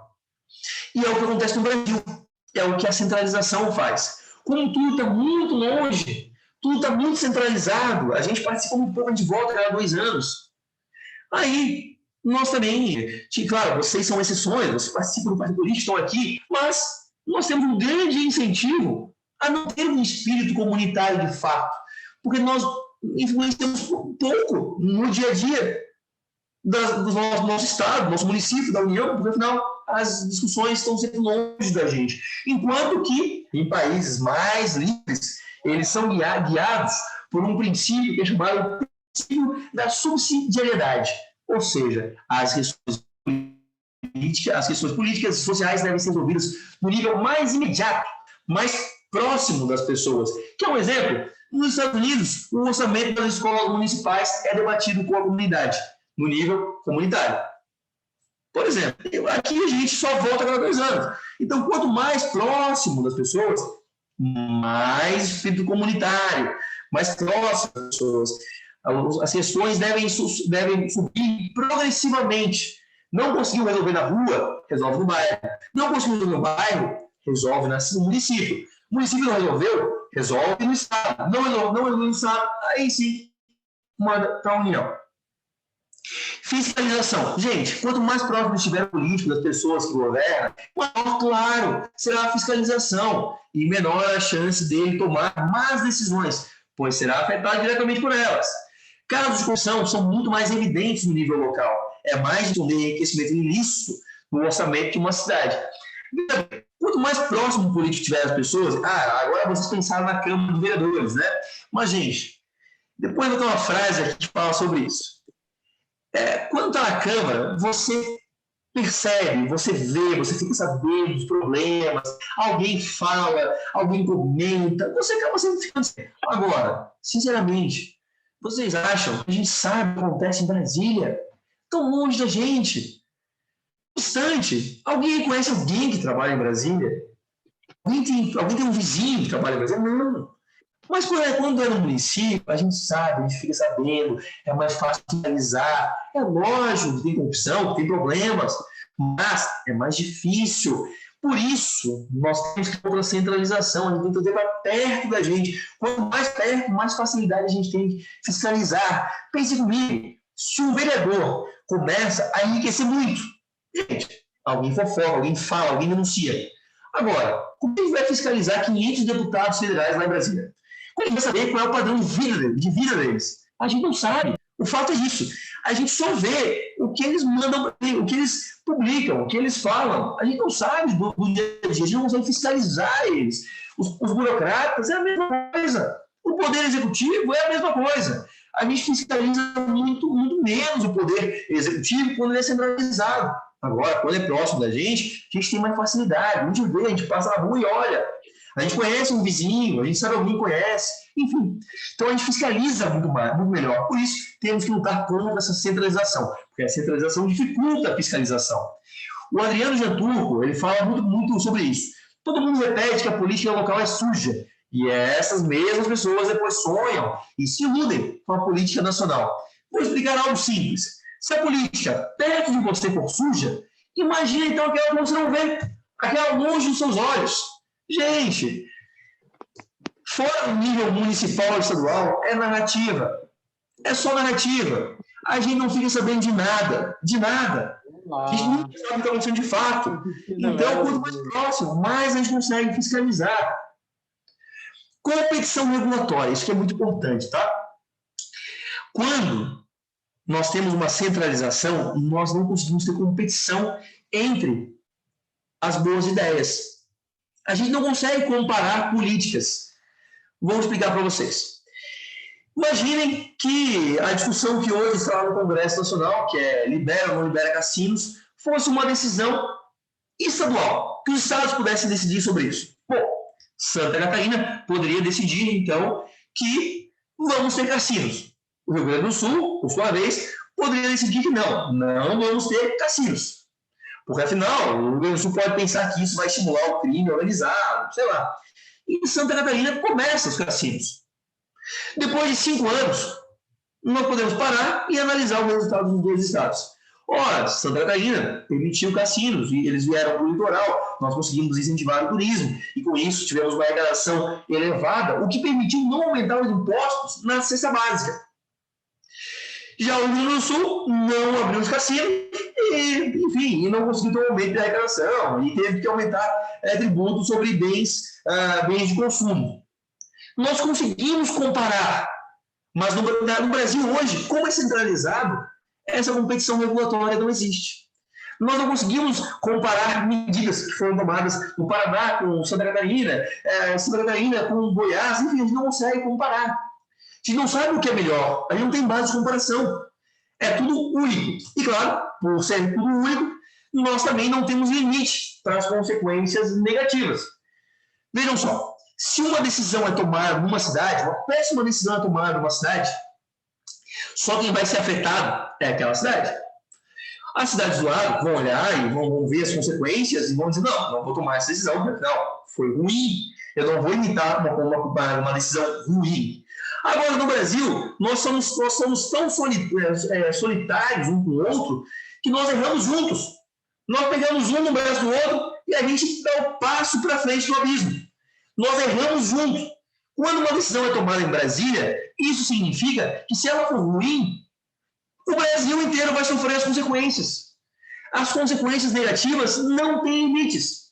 E é o que acontece no Brasil. É o que a centralização faz. Como tudo está muito longe, tudo está muito centralizado, a gente participa muito pouco de volta a cada 2 anos. Aí, nós também, claro, vocês são exceções, vocês participam do partido político, estão aqui, mas nós temos um grande incentivo a não ter um espírito comunitário de fato, porque nós influenciamos pouco no dia a dia do nosso estado, do nosso município, da União, porque afinal as discussões estão sempre longe da gente. Enquanto que em países mais livres, eles são guiados por um princípio que é chamado princípio da subsidiariedade. Ou seja, as questões políticas e sociais devem ser resolvidas no nível mais imediato, mais próximo das pessoas. Que é um exemplo, nos Estados Unidos, o orçamento das escolas municipais é debatido com a comunidade, no nível comunitário. Por exemplo, aqui a gente só volta a cada 2 anos. Então, quanto mais próximo das pessoas, mais espírito comunitário, mais próximo das pessoas. As questões devem subir progressivamente. Não conseguiu resolver na rua, resolve no bairro. Não conseguiu resolver no bairro, resolve no município. O município não resolveu, resolve no estado. Não resolveu no estado, aí sim, manda para a União. Fiscalização. Gente, quanto mais próximo estiver o político das pessoas que governam, maior, claro, será a fiscalização e menor a chance dele tomar más decisões, pois será afetado diretamente por elas. Casos de corrupção são muito mais evidentes no nível local. É mais de um enriquecimento ilícito no orçamento de uma cidade. Quanto mais próximo o político estiver das pessoas, agora vocês pensaram na Câmara de Vereadores, né? Mas, gente, depois eu vou ter uma frase aqui que fala sobre isso. Quando está na Câmara, você percebe, você vê, você fica sabendo dos problemas, alguém fala, alguém comenta, você acaba sempre ficando assim. Agora, sinceramente, vocês acham que a gente sabe o que acontece em Brasília? Tão longe da gente. Distante. Alguém conhece alguém que trabalha em Brasília? Alguém tem um vizinho que trabalha em Brasília? Não. Mas quando é no município, a gente sabe, a gente fica sabendo, é mais fácil finalizar. É lógico que tem corrupção, que tem problemas, mas é mais difícil. Por isso, nós temos que ter uma centralização, a gente tem que trazer para perto da gente. Quanto mais perto, mais facilidade a gente tem de fiscalizar. Pense comigo, se um vereador começa a enriquecer muito, gente, alguém fofoca, alguém fala, alguém denuncia. Agora, como a gente vai fiscalizar 500 deputados federais lá em Brasília? Como a gente vai saber qual é o padrão de vida deles? A gente não sabe. O fato é isso. A gente só vê o que eles mandam, o que eles publicam, o que eles falam. A gente não sabe do dia a dia, a gente não consegue fiscalizar eles. Os burocratas é a mesma coisa. O poder executivo é a mesma coisa. A gente fiscaliza muito, muito menos o poder executivo quando ele é centralizado. Agora, quando é próximo da gente, a gente tem mais facilidade. A gente vê, a gente passa na rua e olha. A gente conhece um vizinho, a gente sabe alguém conhece, enfim. Então a gente fiscaliza muito melhor. Por isso, temos que lutar contra essa centralização, porque a centralização dificulta a fiscalização. O Adriano Janturco, ele fala muito sobre isso. Todo mundo repete que a política local é suja, e essas mesmas pessoas depois sonham e se iludem com a política nacional. Vou explicar algo simples. Se a política perto de você for suja, imagina então aquela que você não vê, aquela longe dos seus olhos. Gente, fora do nível municipal ou estadual, é narrativa. É só narrativa. A gente não fica sabendo de nada. A gente não sabe o que está acontecendo de fato. Então, quanto mais próximo, mais a gente consegue fiscalizar. Competição regulatória, isso que é muito importante, tá? Quando nós temos uma centralização, nós não conseguimos ter competição entre as boas ideias. A gente não consegue comparar políticas. Vou explicar para vocês. Imaginem que a discussão que hoje está no Congresso Nacional, que é libera ou não libera cassinos, fosse uma decisão estadual, que os estados pudessem decidir sobre isso. Bom, Santa Catarina poderia decidir, então, que vamos ter cassinos. O Rio Grande do Sul, por sua vez, poderia decidir que não vamos ter cassinos. Porque, afinal, o Rio Grande do Sul pode pensar que isso vai estimular o crime organizado, sei lá. E Santa Catarina começa os cassinos. Depois de 5 anos, nós podemos parar e analisar os resultados dos 2 estados. Ora, Santa Catarina permitiu cassinos e eles vieram para o litoral. Nós conseguimos incentivar o turismo e, com isso, tivemos uma arrecadação elevada, o que permitiu não aumentar os impostos na cesta básica. Já o Rio Grande do Sul não abriu os cassinos e não conseguiu ter um aumento de arrecadação e teve que aumentar tributos sobre bens de consumo. Nós conseguimos comparar, mas no Brasil hoje, como é centralizado, essa competição regulatória não existe. Nós não conseguimos comparar medidas que foram tomadas no Paraná com Santa Catarina, Santa Catarina com Goiás, enfim, a gente não consegue comparar. A gente não sabe o que é melhor, a gente não tem base de comparação. É tudo único. E, claro, por ser tudo único, nós também não temos limite para as consequências negativas. Vejam só, se uma decisão é tomada numa cidade, uma péssima decisão é tomada numa cidade, só quem vai ser afetado é aquela cidade. As cidades do lado vão olhar e vão ver as consequências e vão dizer, não vou tomar essa decisão, porque não, foi ruim, eu não vou imitar uma decisão ruim. Agora, no Brasil, nós somos tão solitários um com o outro que nós erramos juntos. Nós pegamos um no braço do outro e a gente dá o passo para frente do abismo. Nós erramos juntos. Quando uma decisão é tomada em Brasília, isso significa que, se ela for ruim, o Brasil inteiro vai sofrer as consequências. As consequências negativas não têm limites.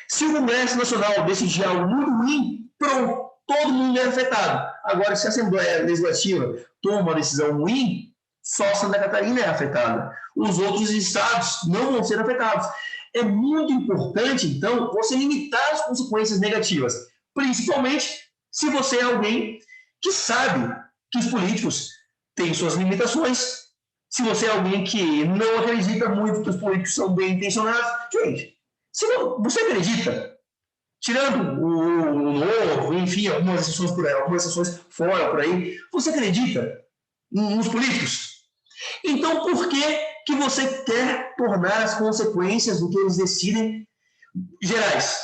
Se o Congresso Nacional decidir algo muito ruim, pronto, todo mundo é afetado. Agora, se a Assembleia Legislativa toma uma decisão ruim, só Santa Catarina é afetada. Os outros estados não vão ser afetados. É muito importante, então, você limitar as consequências negativas, principalmente se você é alguém que sabe que os políticos têm suas limitações, se você é alguém que não acredita muito que os políticos são bem intencionados. Gente, você acredita? Tirando o Novo, enfim, algumas exceções fora por aí, você acredita nos políticos? Então, por que você quer tornar as consequências do que eles decidem gerais?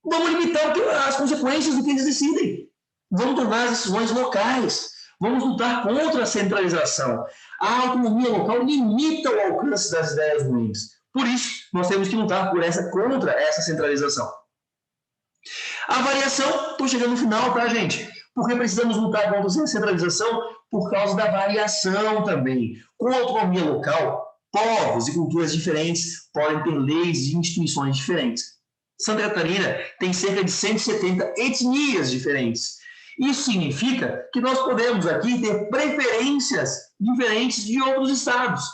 Vamos limitar as consequências do que eles decidem. Vamos tornar as decisões locais. Vamos lutar contra a centralização. A autonomia local limita o alcance das ideias ruins. Por isso, nós temos que lutar contra essa centralização. A variação, estou chegando no final, tá, gente? Porque precisamos lutar contra a centralização por causa da variação também. Com a autonomia local, povos e culturas diferentes podem ter leis e instituições diferentes. Santa Catarina tem cerca de 170 etnias diferentes. Isso significa que nós podemos aqui ter preferências diferentes de outros estados.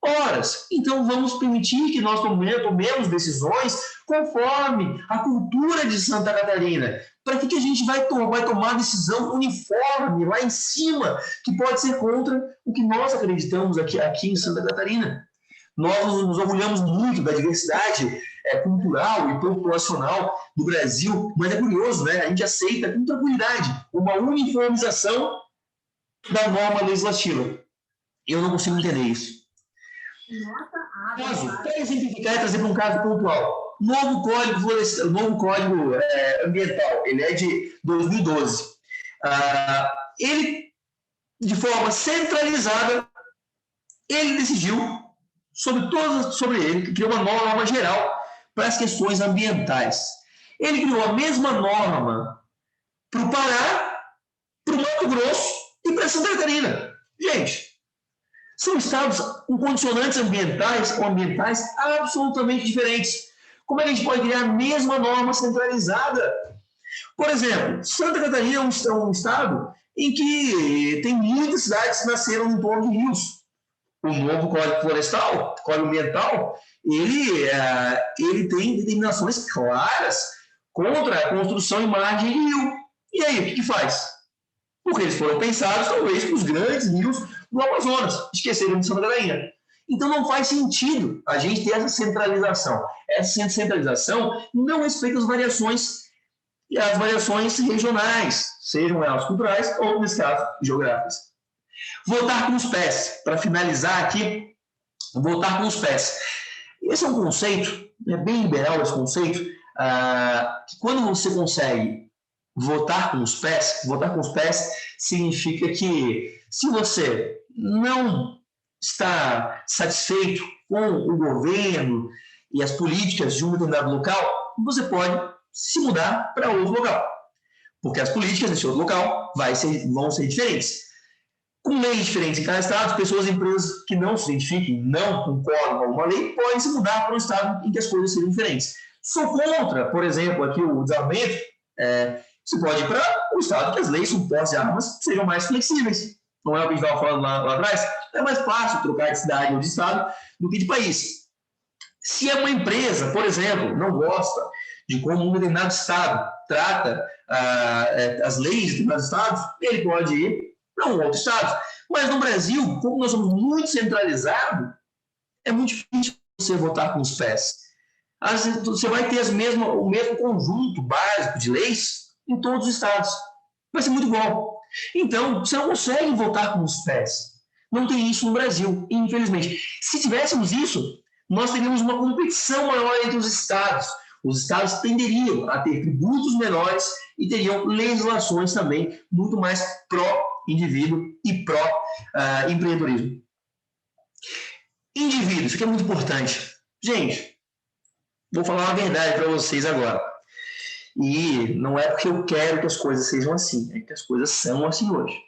Ora, então vamos permitir que nós tomemos decisões conforme a cultura de Santa Catarina. Para que a gente vai tomar decisão uniforme lá em cima, que pode ser contra o que nós acreditamos aqui em Santa Catarina? Nós nos orgulhamos muito da diversidade cultural e populacional do Brasil, mas é curioso, né? A gente aceita com tranquilidade uma uniformização da norma legislativa. Eu não consigo entender isso. Para exemplificar e trazer para um caso pontual, novo Código Ambiental, ele é de 2012. Ele, de forma centralizada, ele decidiu sobre ele, criou uma norma geral para as questões ambientais. Ele criou a mesma norma para o Pará, para o Mato Grosso e para Santa Catarina. Gente, são estados com condicionantes ambientais ou ambientais absolutamente diferentes. Como é que a gente pode criar a mesma norma centralizada? Por exemplo, Santa Catarina é um estado em que tem muitas cidades que nasceram em torno de rios. O novo Código Florestal, Código Ambiental, ele tem determinações claras contra a construção em margem de rio. E aí, o que faz? Porque eles foram pensados, talvez, para os grandes rios do Amazonas, esqueceram de Santa Catarina. Então, não faz sentido a gente ter essa centralização. Essa centralização não respeita as variações regionais, sejam elas culturais ou, nesse caso, geográficas. Votar com os pés. Para finalizar aqui, votar com os pés. Esse é um conceito, é bem liberal esse conceito, que quando você consegue votar com os pés significa que se você não está satisfeito com o governo e as políticas de um determinado local, você pode se mudar para outro local, porque as políticas desse outro local vão ser diferentes. Com leis diferentes em cada estado, pessoas e empresas que não se identifiquem, não concordam com alguma lei, podem se mudar para um estado em que as coisas sejam diferentes. Sou contra, por exemplo, aqui o desarmamento, você pode ir para um estado que as leis sobre posse de armas sejam mais flexíveis. Não é o que a gente estava falando lá atrás? É mais fácil trocar de cidade ou de estado do que de país. Se é uma empresa, por exemplo, não gosta de como um determinado estado trata as leis de determinados estados, ele pode ir para um outro estado. Mas no Brasil, como nós somos muito centralizados, é muito difícil você votar com os pés. Você vai ter o mesmo conjunto básico de leis em todos os estados. Vai ser muito bom. Então, você não consegue votar com os pés. Não tem isso no Brasil, infelizmente. Se tivéssemos isso, nós teríamos uma competição maior entre os estados. Os estados tenderiam a ter tributos menores e teriam legislações também muito mais pró-indivíduo e pró-empreendedorismo. Indivíduo, isso aqui é muito importante. Gente, vou falar uma verdade para vocês agora. E não é porque eu quero que as coisas sejam assim, é que as coisas são assim hoje.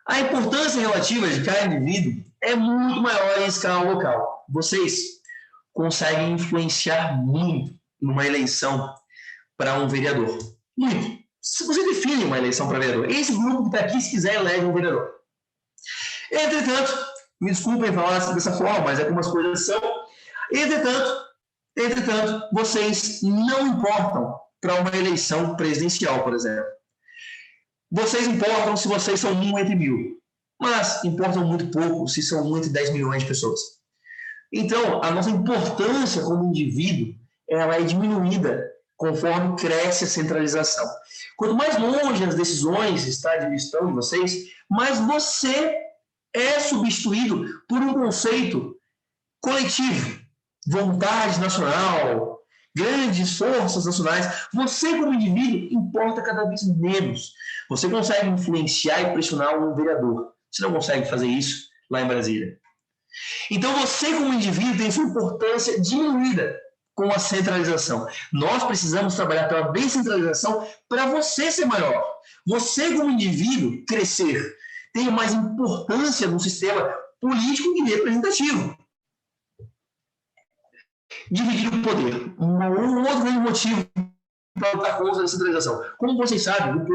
A importância relativa de cada indivíduo é muito maior em escala local. Vocês conseguem influenciar muito numa eleição para um vereador. Muito. Se você define uma eleição para vereador, esse grupo que está aqui, se quiser, elege um vereador. Entretanto, me desculpem falar dessa forma, mas é como as coisas são. Entretanto, vocês não importam para uma eleição presidencial, por exemplo. Vocês importam se vocês são 1 entre 1000, mas importam muito pouco se são 1 entre 10 milhões de pessoas. Então, a nossa importância como indivíduo, ela é diminuída conforme cresce a centralização. Quanto mais longe as decisões estão de vocês, mais você é substituído por um conceito coletivo, vontade nacional, grandes forças nacionais. Você, como indivíduo, importa cada vez menos. Você consegue influenciar e pressionar um vereador. Você não consegue fazer isso lá em Brasília. Então, você, como indivíduo, tem sua importância diminuída com a centralização. Nós precisamos trabalhar pela descentralização para você ser maior. Você, como indivíduo, crescer. Ter mais importância no sistema político e representativo. Dividir o poder. Um outro grande motivo para lutar contra a descentralização. Como vocês sabem, o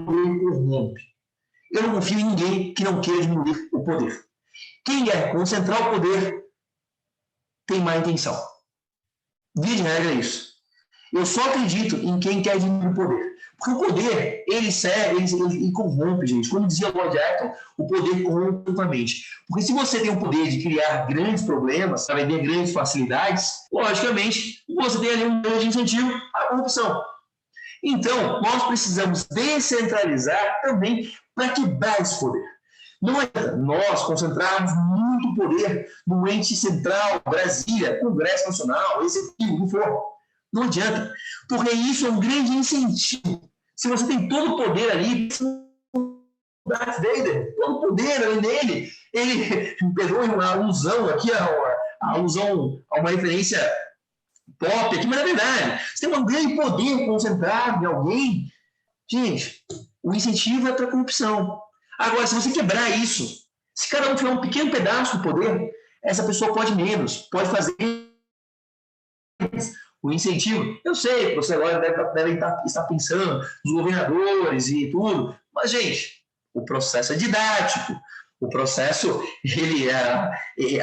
poder corrompe. Eu não confio em ninguém que não queira diminuir o poder. Quem quer concentrar o poder tem má intenção. Via de regra é isso. Eu só acredito em quem quer diminuir o poder. Porque o poder, ele corrompe, gente. Como dizia Lord Acton, o poder corrompe totalmente. Porque se você tem o poder de criar grandes problemas, para vender grandes facilidades, logicamente, você tem ali um grande incentivo à corrupção. Então, nós precisamos descentralizar também para quebrar esse poder. Não adianta nós concentrarmos muito poder no ente central, Brasília, Congresso Nacional, Executivo, o que for. Não adianta, porque isso é um grande incentivo. Se você tem todo o poder ali, Darth Vader, todo o poder ali nele, ele pegou uma alusão aqui, a alusão a uma referência pop aqui, mas na verdade, você tem um grande poder concentrado em alguém, gente, o incentivo é para a corrupção. Agora, se você quebrar isso, se cada um tiver um pequeno pedaço do poder, essa pessoa pode menos, pode fazer o incentivo. Eu sei que você agora deve estar pensando nos governadores e tudo, mas, gente, o processo é didático, o processo,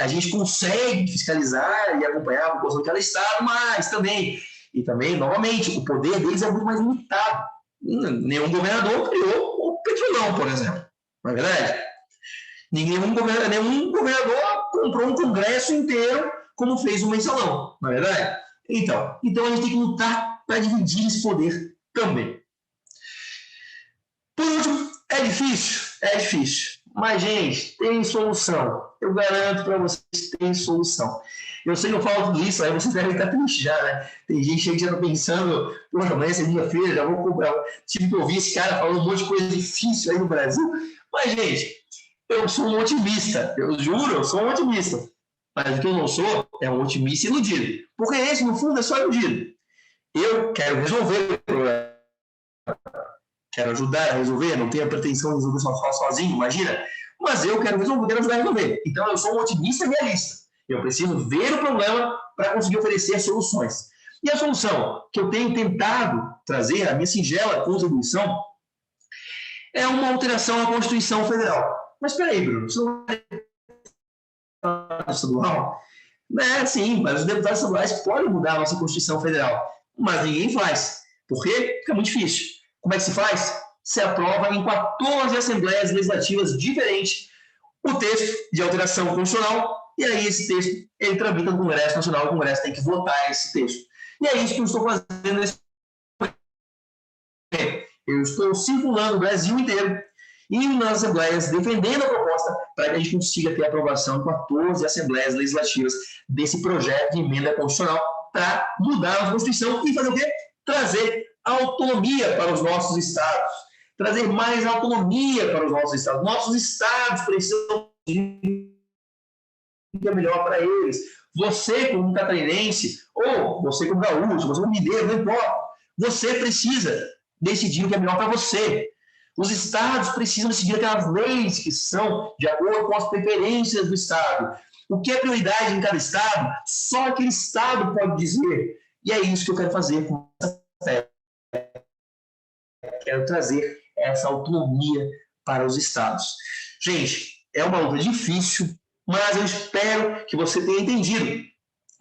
a gente consegue fiscalizar e acompanhar a população de cada estado, mas também, novamente, o poder deles é muito mais limitado. Nenhum governador criou o Petrolão, por exemplo. Não é verdade? Nenhum governador comprou um congresso inteiro como fez o mensalão. Não é verdade? Então a gente tem que lutar para dividir esse poder também. Por último, é difícil. Mas, gente, tem solução. Eu garanto para vocês que tem solução. Eu sei que eu falo tudo isso, aí vocês devem estar tristes já, né? Tem gente aí que já está pensando, poxa, amanhã é segunda-feira, já vou comprar. Tive que ouvir esse cara falando um monte de coisa difícil aí no Brasil. Mas, gente, eu sou um otimista. Eu juro, eu sou um otimista. Mas o que eu não sou é um otimista iludido. Porque esse, no fundo, é só iludido. Eu quero resolver o problema. Quero ajudar a resolver, não tenho a pretensão de resolver sozinho, imagina. Mas eu quero resolver, quero ajudar a resolver. Então, eu sou um otimista realista. Eu preciso ver o problema para conseguir oferecer soluções. E a solução que eu tenho tentado trazer, a minha singela contribuição, é uma alteração à Constituição Federal. Mas espera aí, Bruno, você não é estadual? Sim, mas os deputados estaduais podem mudar a nossa Constituição Federal, mas ninguém faz. Por quê? Porque é muito difícil. Como é que se faz? Se aprova em 14 assembleias legislativas diferentes o texto de alteração constitucional, e aí esse texto ele tramita no Congresso Nacional, o Congresso tem que votar esse texto. E é isso que eu estou fazendo nesse momento. Eu estou circulando o Brasil inteiro, indo nas assembleias, defendendo a proposta para que a gente consiga ter a aprovação em 14 assembleias legislativas desse projeto de emenda constitucional para mudar a Constituição e fazer o quê? Trazer autonomia para os nossos estados, trazer mais autonomia para os nossos estados. Nossos estados precisam de que é melhor para eles. Você, como catarinense, ou você, como gaúcho, você, como mineiro, não importa. Você precisa decidir o que é melhor para você. Os estados precisam decidir aquelas leis que são de acordo com as preferências do estado. O que é prioridade em cada estado, só aquele estado pode dizer. E é isso que eu quero fazer com essa fé. Quero trazer essa autonomia para os estados. Gente, é uma luta difícil, mas eu espero que você tenha entendido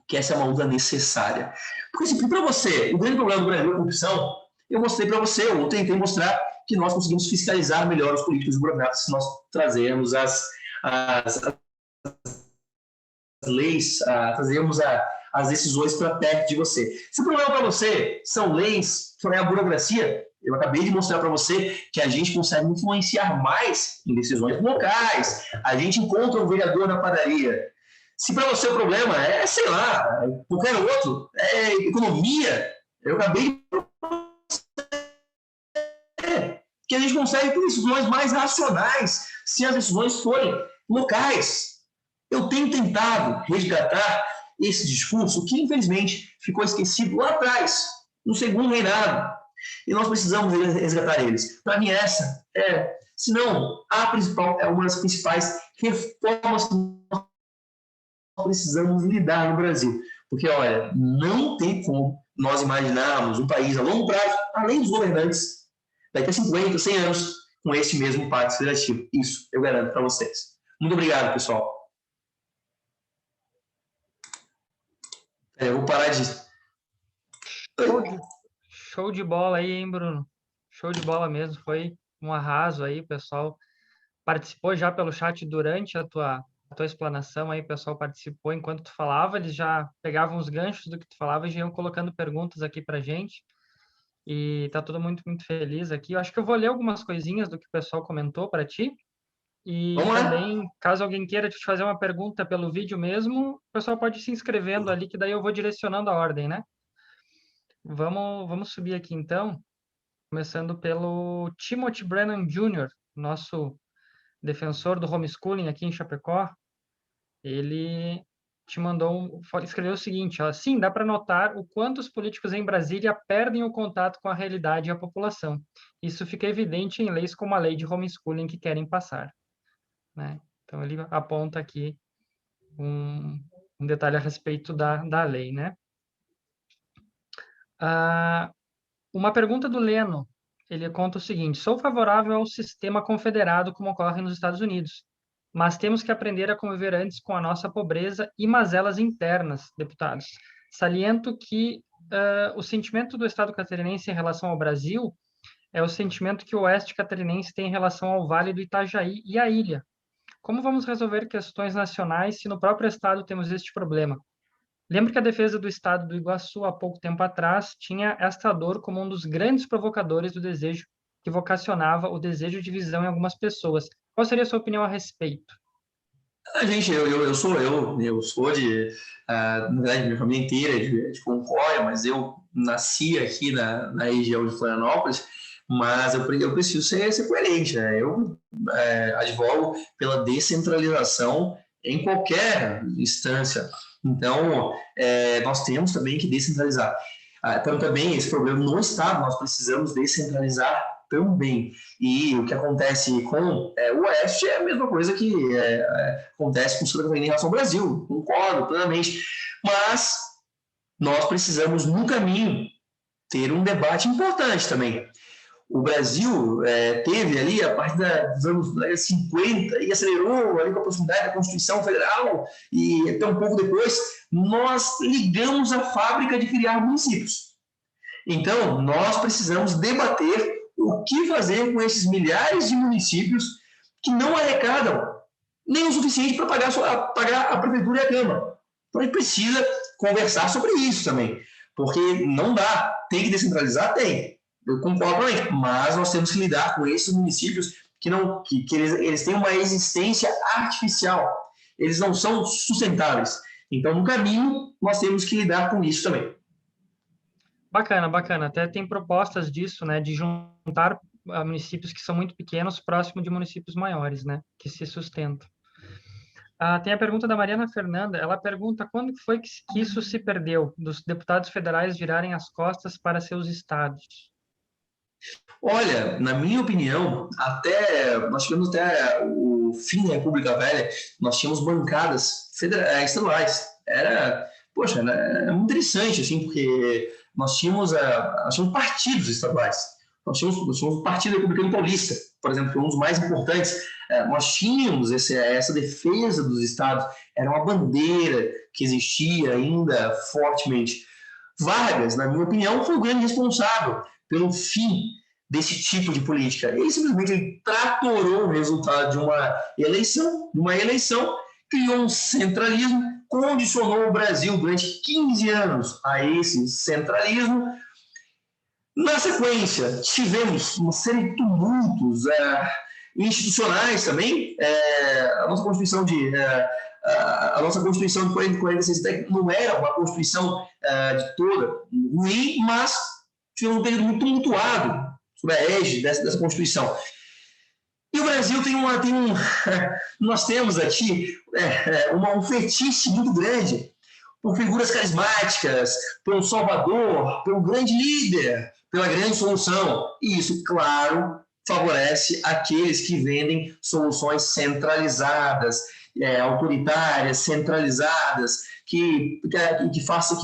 que essa é uma luta necessária. Porque, assim, para você, o grande problema do Brasil é a corrupção. Eu mostrei para você, eu tentei mostrar que nós conseguimos fiscalizar melhor os políticos e burocratas se nós trazermos as leis, trazermos as decisões para perto de você. Se o problema para você são leis, só é a burocracia, eu acabei de mostrar para você que a gente consegue influenciar mais em decisões locais. A gente encontra um vereador na padaria. Se para você o problema é, sei lá, qualquer outro, é economia, eu acabei de que a gente consegue ter decisões mais racionais se as decisões forem locais. Eu tenho tentado resgatar esse discurso que, infelizmente, ficou esquecido lá atrás, no segundo reinado. E nós precisamos resgatar eles. Para mim, essa é, se não, a principal, é uma das principais reformas que nós precisamos lidar no Brasil. Porque, olha, não tem como nós imaginarmos um país a longo prazo, além dos governantes, daqui a 50, 100 anos, com esse mesmo pacto federativo. Isso eu garanto para vocês. Muito obrigado, pessoal. Eu vou parar de... Show de bola aí, hein, Bruno? Show de bola mesmo. Foi um arraso aí, o pessoal participou já pelo chat durante a tua explanação aí, o pessoal participou enquanto tu falava, eles já pegavam os ganchos do que tu falava e já iam colocando perguntas aqui pra gente. E tá todo muito, muito feliz aqui. Eu acho que eu vou ler algumas coisinhas do que o pessoal comentou para ti. E também, caso alguém queira te fazer uma pergunta pelo vídeo mesmo, o pessoal pode ir se inscrevendo ali, que daí eu vou direcionando a ordem, né? Vamos subir aqui então, começando pelo Timothy Brennan Jr., nosso defensor do homeschooling aqui em Chapecó. Ele te escreveu o seguinte, ó, sim, dá para notar o quanto os políticos em Brasília perdem o contato com a realidade e a população. Isso fica evidente em leis como a lei de homeschooling que querem passar, né? Então, ele aponta aqui um detalhe a respeito da lei, né? Uma pergunta do Leno, ele conta o seguinte, sou favorável ao sistema confederado como ocorre nos Estados Unidos, mas temos que aprender a conviver antes com a nossa pobreza e mazelas internas, deputados. Saliento que o sentimento do Estado catarinense em relação ao Brasil é o sentimento que o Oeste catarinense tem em relação ao Vale do Itajaí e à ilha. Como vamos resolver questões nacionais se no próprio Estado temos este problema? Lembro que a defesa do Estado do Iguaçu, há pouco tempo atrás, tinha esta dor como um dos grandes provocadores do desejo que vocacionava o desejo de divisão em algumas pessoas. Qual seria a sua opinião a respeito? Gente, eu sou de, na verdade, minha família inteira é de Concórdia, mas eu nasci aqui na região de Florianópolis, mas eu preciso ser coerente, né? Eu advogo pela descentralização em qualquer instância. Então, nós temos também que descentralizar. Então, também, esse problema no Estado, nós precisamos descentralizar também. E o que acontece com o Oeste é a mesma coisa que acontece com o Santa Catarina em relação ao Brasil. Concordo plenamente. Mas nós precisamos, no caminho, ter um debate importante também. O Brasil teve ali, a partir dos anos 50, e acelerou ali com a proximidade da Constituição Federal, e até um pouco depois, nós ligamos a fábrica de criar municípios. Então, nós precisamos debater o que fazer com esses milhares de municípios que não arrecadam nem o suficiente para pagar a prefeitura e a Câmara. Então, a gente precisa conversar sobre isso também, porque não dá. Tem que descentralizar? Tem. Eu concordo plenamente, mas nós temos que lidar com esses municípios que eles têm uma existência artificial. Eles não são sustentáveis. Então, no caminho, nós temos que lidar com isso também. Bacana, bacana. Até tem propostas disso, né, de juntar municípios que são muito pequenos próximo de municípios maiores, né, que se sustentam. Tem a pergunta da Mariana Fernanda. Ela pergunta quando foi que isso se perdeu, dos deputados federais virarem as costas para seus estados? Olha, na minha opinião, nós tivemos até o fim da República Velha, nós tínhamos bancadas estaduais. Era muito interessante, assim, porque nós tínhamos partidos estaduais. Nós tínhamos o Partido Republicano Paulista, por exemplo, que é um dos mais importantes. Nós tínhamos essa defesa dos estados, era uma bandeira que existia ainda fortemente. Vargas, na minha opinião, foi o grande responsável pelo fim desse tipo de política. Ele simplesmente tratorou o resultado de uma eleição, criou um centralismo, condicionou o Brasil durante 15 anos a esse centralismo. Na sequência, tivemos uma série de tumultos institucionais também. A nossa Constituição de 46 não era uma Constituição de toda ruim, mas tivemos um período muito tumultuado sob a égide dessa Constituição. E o Brasil nós temos aqui um fetiche muito grande por figuras carismáticas, pelo salvador, pelo grande líder, pela grande solução. E isso, claro, favorece aqueles que vendem soluções centralizadas, autoritárias, centralizadas, que fazem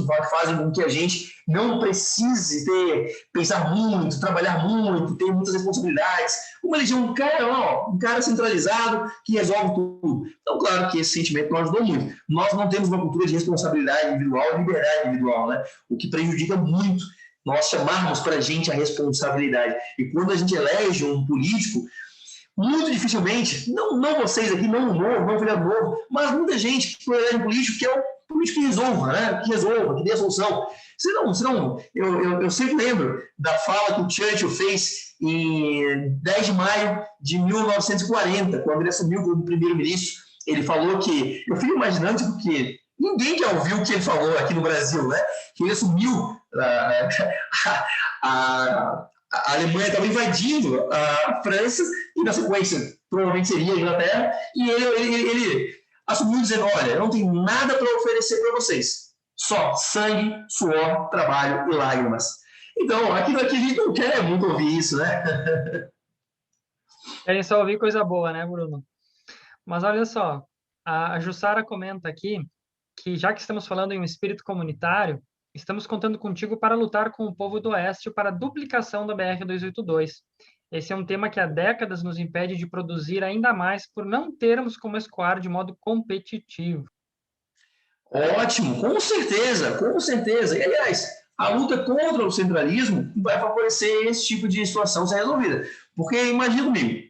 com que a gente não precise pensar muito, trabalhar muito, ter muitas responsabilidades. Uma eleger um cara centralizado que resolve tudo. Então, claro que esse sentimento não ajudou muito. Nós não temos uma cultura de responsabilidade individual e liberdade individual, né? O que prejudica muito nós chamarmos para a gente a responsabilidade. E quando a gente elege um político, muito dificilmente, não vocês aqui, não o Novo, não o Filiado Novo, mas muita gente que elege um político que é um político que resolva, né? Que dê a solução. Senão, eu sempre lembro da fala que o Churchill fez em 10 de maio de 1940, quando ele assumiu como primeiro-ministro. Ele falou que, eu fico imaginando, porque ninguém já ouviu o que ele falou aqui no Brasil, né? Que ele assumiu a Alemanha estava invadindo a França e, na sequência, provavelmente seria a Inglaterra, e ele assumiu dizendo, olha, eu não tenho nada para oferecer para vocês, só sangue, suor, trabalho e lágrimas. Então, aqui a gente não quer muito ouvir isso, né? Querem só ouvir coisa boa, né, Bruno? Mas olha só, a Jussara comenta aqui que, já que estamos falando em um espírito comunitário, estamos contando contigo para lutar com o povo do Oeste para a duplicação da BR-282. Esse é um tema que há décadas nos impede de produzir ainda mais por não termos como escoar de modo competitivo. Ótimo, com certeza, com certeza. E, aliás, a luta contra o centralismo vai favorecer esse tipo de situação ser resolvida. Porque, imagina comigo,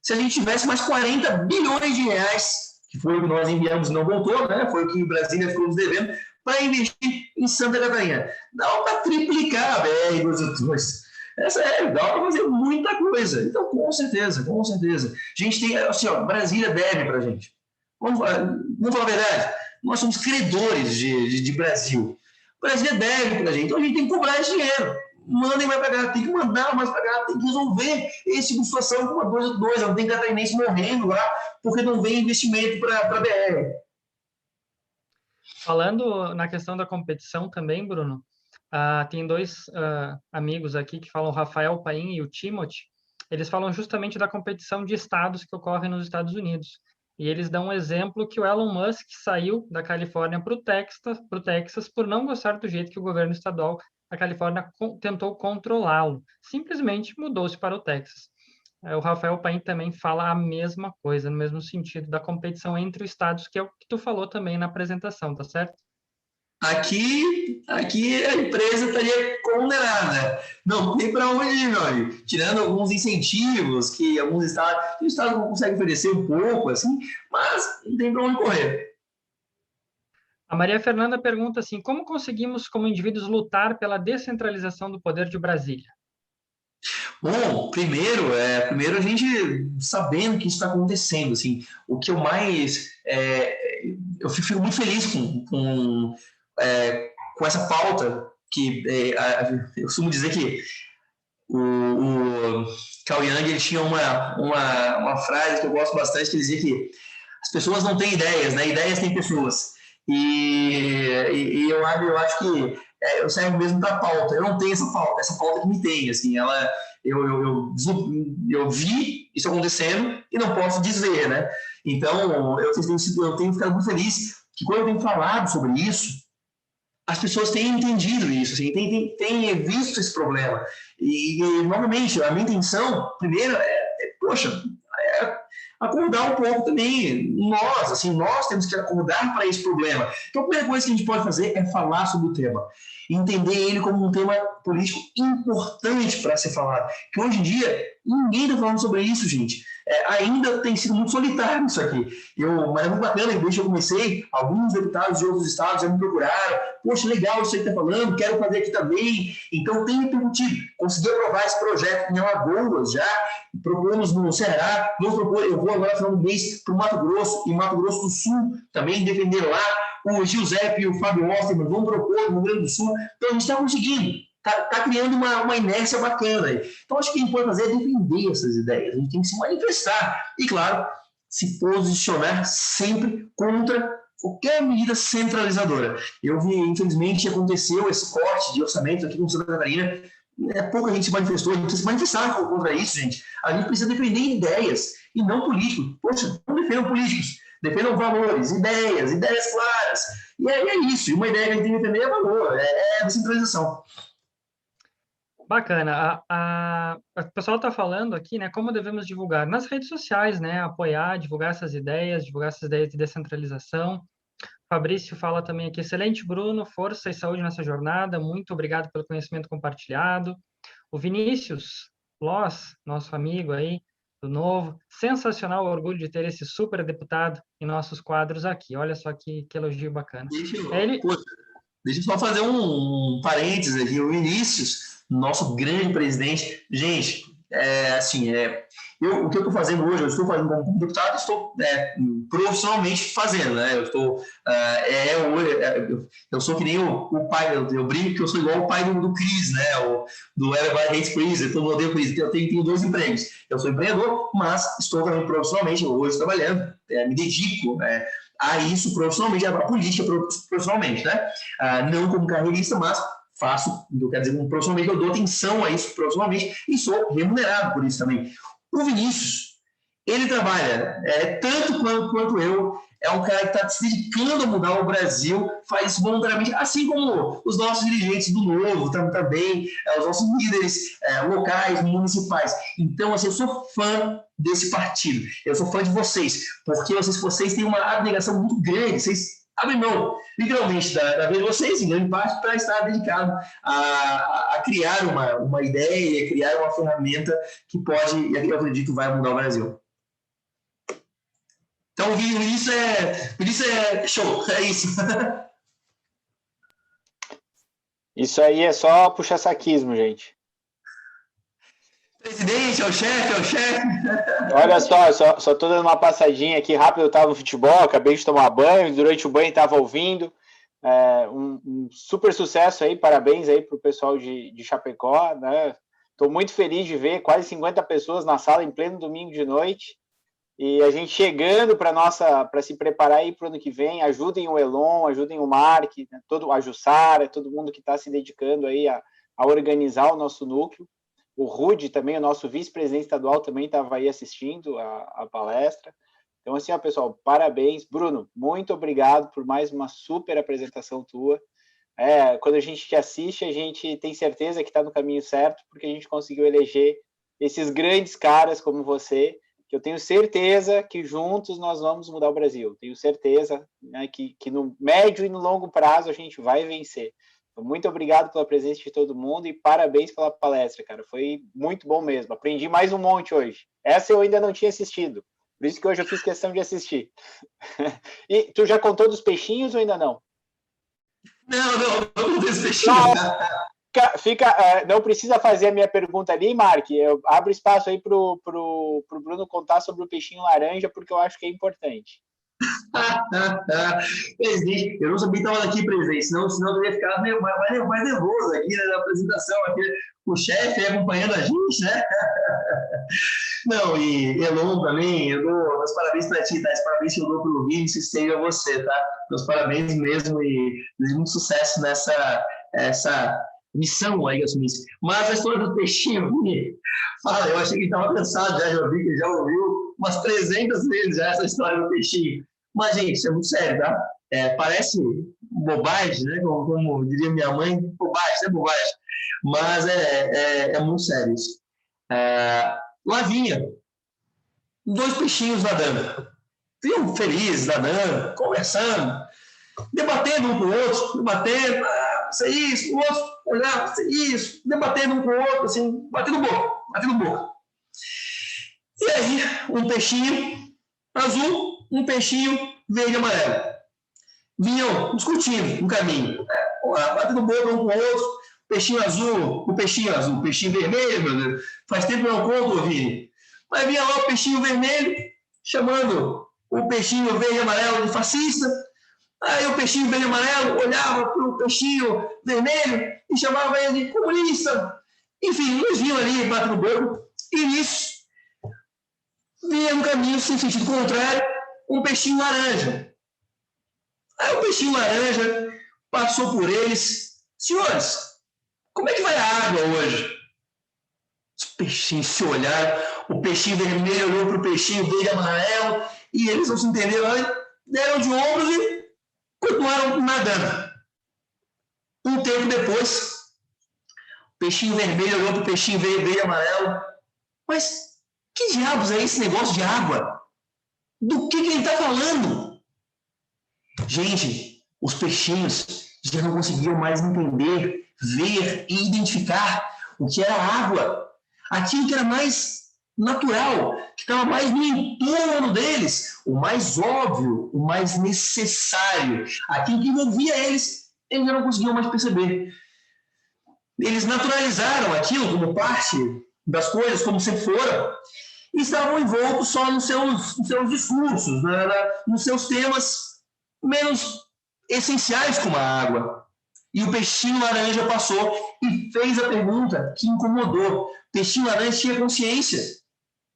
se a gente tivesse mais 40 bilhões de reais, que foi o que nós enviamos e não voltou, né? Foi o que Brasília ficou nos devendo, para investir em Santa Catarina. Dá para triplicar a BR-282. Dá para fazer muita coisa. Então, com certeza, com certeza. A gente tem, assim, Brasília deve para a gente. Vamos falar a verdade. Nós somos credores de Brasil. Brasília deve para a gente. Então, a gente tem que cobrar esse dinheiro. Mandem mais para cá, tem que mandar mais para cá, tem que resolver esse tipo de situação com uma 282. Não tem catarinense morrendo lá porque não vem investimento para a BR. Falando na questão da competição também, Bruno, tem dois amigos aqui que falam, o Rafael Paim e o Timothy. Eles falam justamente da competição de estados que ocorre nos Estados Unidos. E eles dão um exemplo que o Elon Musk saiu da Califórnia para o Texas por não gostar do jeito que o governo estadual a Califórnia tentou controlá-lo. Simplesmente mudou-se para o Texas. O Rafael Paim também fala a mesma coisa, no mesmo sentido da competição entre os estados, que é o que tu falou também na apresentação, tá certo? Aqui a empresa estaria condenada. Não tem para onde ir, meu amigo. Tirando alguns incentivos que alguns estados não conseguem oferecer um pouco, assim, mas não tem para onde correr. A Maria Fernanda pergunta assim: como conseguimos, como indivíduos, lutar pela descentralização do poder de Brasília? Bom, primeiro a gente sabendo que isso está acontecendo, assim, o que eu mais, eu fico muito feliz com essa pauta que eu costumo dizer que o Cao Yang ele tinha uma frase que eu gosto bastante que ele dizia que as pessoas não têm ideias, né? Ideias têm pessoas. E eu acho que eu serve mesmo para pauta. Eu não tenho essa pauta que me tem, assim, eu vi isso acontecendo e não posso desver, né? Então, eu tenho ficado muito feliz que quando eu tenho falado sobre isso, as pessoas têm entendido isso, assim, têm visto esse problema. Novamente, a minha intenção, primeiro, poxa, é acordar um pouco também nós, assim, nós temos que acordar para esse problema. Então, a primeira coisa que a gente pode fazer é falar sobre o tema, entender ele como um tema político importante para ser falado. Que hoje em dia, ninguém está falando sobre isso, gente. Ainda tem sido muito solitário isso aqui. Mas é muito bacana, desde que eu comecei, alguns deputados de outros estados já me procuraram. Poxa, legal isso aí que está falando, quero fazer aqui também. Então, tem permitido. Consegui aprovar esse projeto em Alagoas já, propomos no Ceará, eu vou agora, final do mês, para o Mato Grosso, e Mato Grosso do Sul também, defender lá. O Giuseppe e o Fábio Osterman vão propor no Rio Grande do Sul. Então, a gente está conseguindo. Está criando uma inércia bacana aí. Então, acho que o que a gente pode fazer é defender essas ideias. A gente tem que se manifestar. E, claro, se posicionar sempre contra qualquer medida centralizadora. Eu vi, infelizmente, aconteceu esse corte de orçamento aqui com Santa Catarina. Pouca gente se manifestou, a gente precisa se manifestar contra isso, gente. A gente precisa defender ideias e não políticos. Poxa, não defendam políticos, defendam valores, ideias claras. E é isso. E uma ideia que a gente tem que defender é valor, é descentralização. Bacana. O pessoal está falando aqui, né, como devemos divulgar nas redes sociais, né, apoiar, divulgar essas ideias de descentralização. Fabrício fala também aqui, excelente, Bruno, força e saúde nessa jornada, muito obrigado pelo conhecimento compartilhado. O Vinícius Loss, nosso amigo aí, do Novo, sensacional, orgulho de ter esse super deputado em nossos quadros aqui, olha só que elogio bacana. Ele... Deixa eu só fazer um parênteses aqui. O Vinícius, nosso grande presidente, gente, o que eu estou fazendo hoje, eu estou fazendo como deputado, estou profissionalmente fazendo, né? Eu sou que nem o pai, eu brinco que eu sou igual o pai do Chris, né? Do Everybody Hates Chris, eu odeio Chris, eu tenho 2 empregos. Eu sou empreendedor, mas estou também profissionalmente, hoje trabalhando, me dedico, a isso profissionalmente, a política profissionalmente, né? Não como carreirista, mas faço, quer dizer, profissionalmente, eu dou atenção a isso profissionalmente e sou remunerado por isso também. O Vinícius, ele trabalha tanto quanto eu, é um cara que está se dedicando a mudar o Brasil, faz isso voluntariamente, assim como os nossos dirigentes do Novo também, os nossos líderes locais, municipais. Então, assim, eu sou fã desse partido, eu sou fã de vocês, porque vocês têm uma abnegação muito grande, vocês abrem mão, literalmente, da vida de vocês, em grande parte, para estar dedicado a criar uma ideia, criar uma ferramenta que pode, eu acredito, vai mudar o Brasil. Então, isso é show, é isso. Isso aí é só puxa-saquismo, gente. Presidente, é o chefe. Olha só tô dando uma passadinha aqui rápido, eu estava no futebol, acabei de tomar banho, durante o banho estava ouvindo. Um super sucesso aí, parabéns aí para o pessoal de Chapecó, né? Estou muito feliz de ver quase 50 pessoas na sala em pleno domingo de noite. E a gente chegando para se preparar aí para o ano que vem, ajudem o Elon, ajudem o Mark, né, a Jussara, todo mundo que está se dedicando aí a organizar o nosso núcleo. O Rude também, o nosso vice-presidente estadual, também estava aí assistindo a palestra. Então, assim, ó, pessoal, parabéns. Bruno, muito obrigado por mais uma super apresentação tua. Quando a gente te assiste, a gente tem certeza que está no caminho certo, porque a gente conseguiu eleger esses grandes caras como você, que eu tenho certeza que juntos nós vamos mudar o Brasil. Tenho certeza, né, que no médio e no longo prazo a gente vai vencer. Então, muito obrigado pela presença de todo mundo e parabéns pela palestra, cara. Foi muito bom mesmo. Aprendi mais um monte hoje. Essa eu ainda não tinha assistido. Por isso que hoje eu fiz questão de assistir. E tu já contou dos peixinhos ou ainda não? Não dos peixinhos. Não precisa fazer a minha pergunta ali, Mark. Eu abro espaço aí pro Bruno contar sobre o peixinho laranja, porque eu acho que é importante. Presidente, eu não sabia que estava aqui, presidente, senão eu ia ficar mais nervoso aqui, né, na apresentação, aqui, o chefe acompanhando a gente, né? Não, e Elon também, eu dou meus parabéns para ti, tá? Os parabéns que eu dou para o Vinícius, seja você, tá? Meus parabéns mesmo e muito sucesso nessa missão aí, assumisse. Mas a história do peixinho, fala, eu achei que estava cansado já vi que já ouviu umas 300 vezes já essa história do peixinho. Mas, gente, isso é muito sério, tá? Parece bobagem, né? Como diria minha mãe, bobagem, não é bobagem. Mas é muito sério isso. Lá vinha 2 peixinhos nadando. Viam felizes, nadando, conversando, debatendo um com o outro, debatendo, isso é isso, o outro olhava, isso é isso, debatendo um com o outro, assim, batendo boca. E aí, um peixinho azul, um peixinho verde e amarelo. Vinham discutindo no caminho, batendo boca um com o outro, peixinho azul, peixinho vermelho, meu Deus. Faz tempo que eu não conto, Vini. Mas vinha lá o peixinho vermelho, chamando o peixinho verde e amarelo de fascista. Aí o peixinho verde e amarelo olhava para o peixinho vermelho e chamava ele de comunista. Enfim, eles vinham ali batendo boca. E nisso, vinha no caminho, sem sentido contrário, um peixinho laranja. Aí o peixinho laranja passou por eles. Senhores, como é que vai a água hoje? Os peixinhos se olharam, o peixinho vermelho olhou para o peixinho verde e amarelo, e eles não se entenderam, deram de ombros e continuaram nadando. Um tempo depois, o peixinho vermelho olhou para o peixinho verde e amarelo. Mas que diabos é esse negócio de água? Do que ele está falando? Gente, os peixinhos já não conseguiam mais entender, ver e identificar o que era água. Aquilo que era mais natural, que estava mais no entorno deles, o mais óbvio, o mais necessário, aquilo que envolvia eles já não conseguiam mais perceber. Eles naturalizaram aquilo como parte das coisas, como se fora, e estavam envoltos só nos seus discursos, nos seus temas menos essenciais como a água. E o peixinho laranja passou e fez a pergunta que incomodou. O peixinho laranja tinha consciência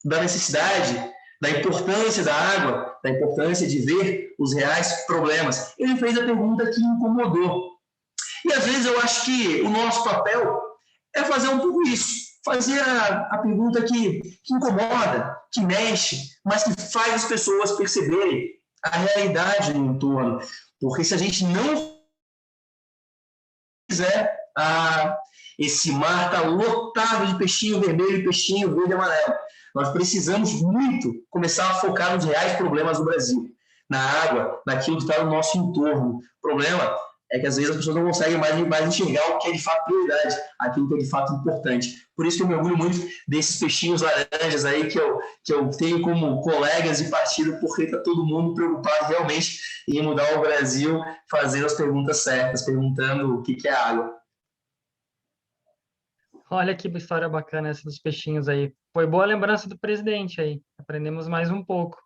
da necessidade, da importância da água, da importância de ver os reais problemas. Ele fez a pergunta que incomodou. E às vezes eu acho que o nosso papel é fazer um pouco isso. Fazer a pergunta que incomoda, que mexe, mas que faz as pessoas perceberem a realidade no entorno. Porque se a gente não fizer, esse mar está lotado de peixinho vermelho, peixinho verde e amarelo. Nós precisamos muito começar a focar nos reais problemas do Brasil. Na água, naquilo que está no nosso entorno. O problema é que às vezes as pessoas não conseguem mais enxergar o que é de fato prioridade, aquilo que é de fato importante. Por isso que eu me orgulho muito desses peixinhos laranjas aí que eu tenho como colegas de partido, porque está todo mundo preocupado realmente em mudar o Brasil, fazendo as perguntas certas, perguntando o que é água. Olha que história bacana essa dos peixinhos aí. Foi boa lembrança do presidente aí. Aprendemos mais um pouco.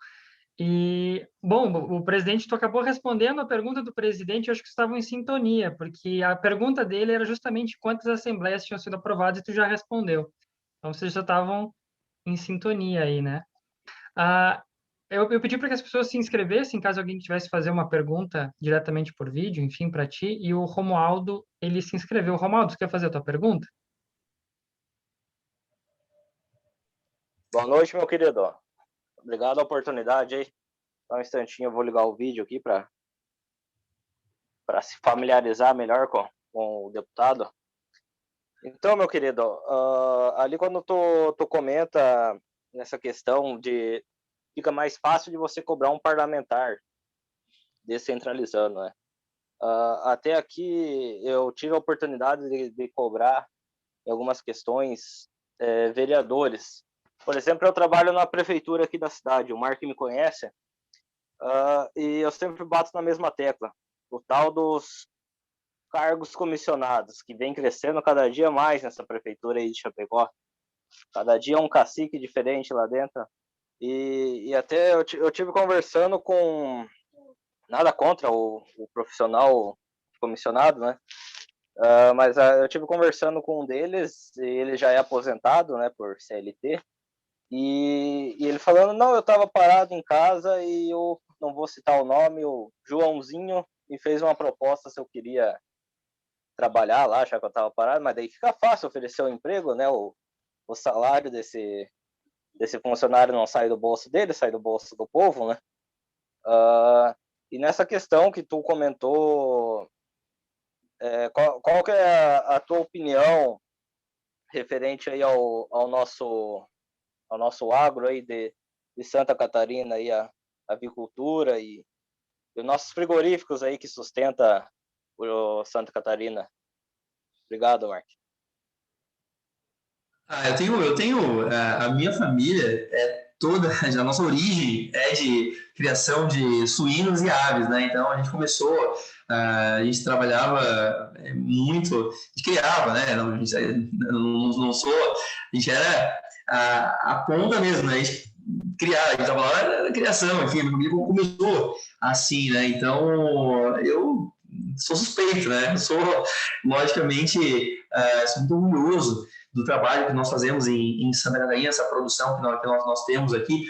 E, bom, o presidente, tu acabou respondendo a pergunta do presidente, eu acho que estavam em sintonia, porque a pergunta dele era justamente quantas assembleias tinham sido aprovadas e tu já respondeu. Então, vocês já estavam em sintonia aí, né? Eu pedi para que as pessoas se inscrevessem, caso alguém tivesse fazer uma pergunta diretamente por vídeo, enfim, para ti, e o Romualdo, ele se inscreveu. Romualdo, você quer fazer a tua pergunta? Boa noite, meu querido. Obrigado a oportunidade aí. Só um instantinho, eu vou ligar o vídeo aqui para para se familiarizar melhor com o deputado. Então, meu querido, ali quando tu comenta nessa questão de fica mais fácil de você cobrar um parlamentar descentralizando, né? Até aqui eu tive a oportunidade de cobrar em algumas questões vereadores. Por exemplo, eu trabalho na prefeitura aqui da cidade, o Mark me conhece, e eu sempre bato na mesma tecla, o tal dos cargos comissionados, que vem crescendo cada dia mais nessa prefeitura aí de Chapecó. Cada dia é um cacique diferente lá dentro. E até eu tive conversando com... Nada contra o profissional comissionado, né? Mas eu tive conversando com um deles, e ele já é aposentado, né, por CLT, e ele falando, não, eu estava parado em casa e eu não vou citar o nome, o Joãozinho me fez uma proposta se eu queria trabalhar lá, já que eu estava parado, mas daí fica fácil oferecer um emprego, né? O salário desse funcionário não sai do bolso dele, sai do bolso do povo, né? E nessa questão que tu comentou, qual que é a tua opinião referente aí ao nosso agro aí de Santa Catarina, aí a avicultura e os nossos frigoríficos aí que sustenta o Santa Catarina? Obrigado, Mark. Eu tenho a minha família toda, a nossa origem é de criação de suínos e aves, né? Então a gente começou, a gente trabalhava muito, a gente criava, né? Não, a gente não sou, a gente era a ponta mesmo, né? A gente criava, a gente estava lá na criação, enfim, a minha família começou assim, né? Então eu sou suspeito, né? Eu sou, logicamente, sou muito orgulhoso do trabalho que nós fazemos em Santa Catarina, essa produção que nós temos aqui.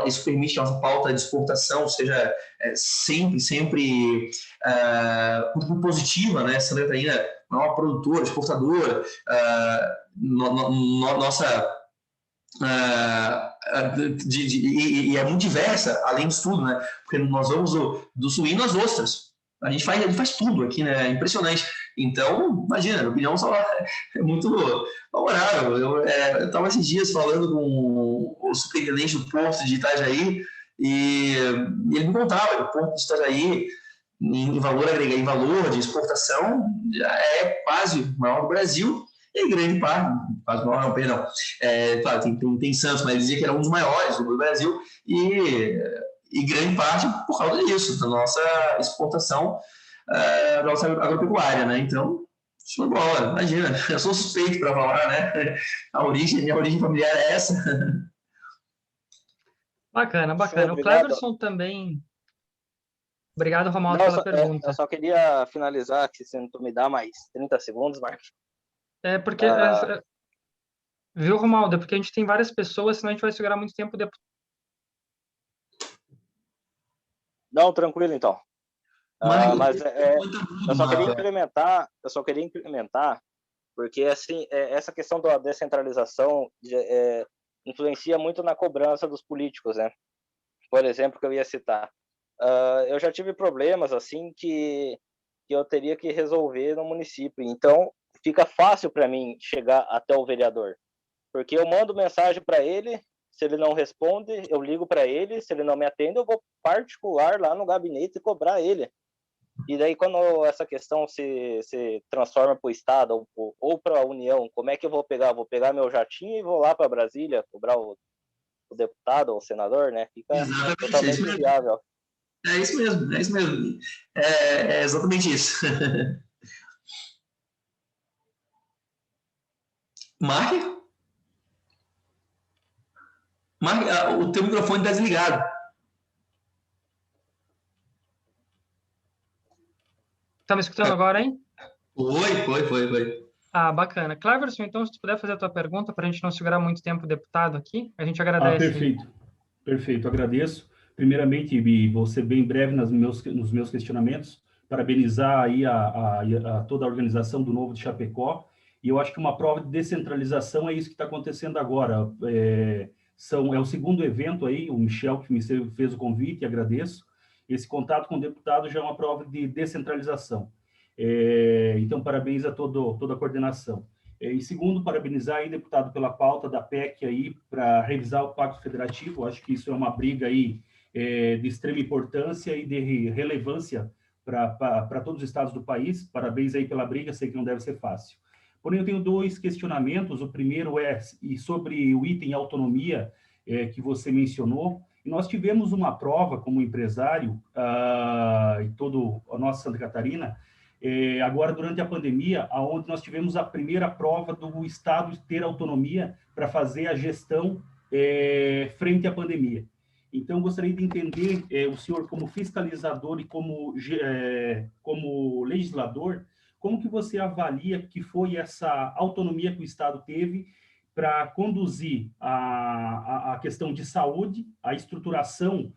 Isso permite que a nossa pauta de exportação seja sempre muito positiva, né? Santa Catarina é uma produtora, exportadora, nossa... e é muito diversa, além disso tudo, né? Porque nós vamos do suíno às ostras. A gente faz tudo aqui, né? É impressionante. Então, imagina, a minha opinião é muito favorável. Eu estava esses dias falando com o superintendente do porto de Itajaí e ele me contava que o porto de Itajaí, em valor agregado, em valor de exportação, já é quase o maior do Brasil. E grande parte, quase maior, não, perdão. Claro, tem Santos, mas ele dizia que era um dos maiores do Brasil e grande parte por causa disso, da nossa exportação da nossa agropecuária, né? Então, show de bola, imagina, eu sou suspeito para falar, né? Minha origem familiar é essa. Bacana. Show, O Cleverson também... Obrigado, Romualdo, pela pergunta. Eu só queria finalizar, que se tu me dá mais 30 segundos, Marcos. Porque... Viu, Romualdo? Porque a gente tem várias pessoas, senão a gente vai segurar muito tempo depois. Não, tranquilo, então. Mas eu só queria incrementar, porque assim, essa questão da descentralização influencia muito na cobrança dos políticos, né? Por exemplo, que eu ia citar. Eu já tive problemas assim que eu teria que resolver no município. Então, fica fácil para mim chegar até o vereador, porque eu mando mensagem para ele, se ele não responde, eu ligo para ele, se ele não me atende, eu vou particular lá no gabinete e cobrar ele. E daí, quando essa questão se transforma para o Estado ou para a União, como é que eu vou pegar? Vou pegar meu jatinho e vou lá para Brasília cobrar o deputado ou o senador, né? Fica totalmente inviável. É isso mesmo. É exatamente isso. Mark, o teu microfone está desligado. Tá me escutando agora, hein? Foi. Bacana. Cleverson, então, se tu puder fazer a tua pergunta, para a gente não segurar muito tempo o deputado aqui, a gente agradece. Perfeito, agradeço. Primeiramente, vou ser bem breve nos meus questionamentos, parabenizar aí a toda a organização do Novo de Chapecó, e eu acho que uma prova de descentralização é isso que está acontecendo agora. É o segundo evento aí, o Michel que me fez o convite, agradeço, esse contato com o deputado já é uma prova de descentralização. Então, parabéns a toda a coordenação. E segundo, parabenizar aí, deputado, pela pauta da PEC aí para revisar o Pacto Federativo. Acho que isso é uma briga aí de extrema importância e de relevância para todos os estados do país. Parabéns aí pela briga, sei que não deve ser fácil. Porém, eu tenho 2 questionamentos. O primeiro é sobre o item autonomia que você mencionou. E nós tivemos uma prova como empresário, em toda a nossa Santa Catarina, agora durante a pandemia, onde nós tivemos a primeira prova do Estado ter autonomia para fazer a gestão frente à pandemia. Então, gostaria de entender, o senhor como fiscalizador e como legislador, como que você avalia que foi essa autonomia que o Estado teve para conduzir a questão de saúde, a estruturação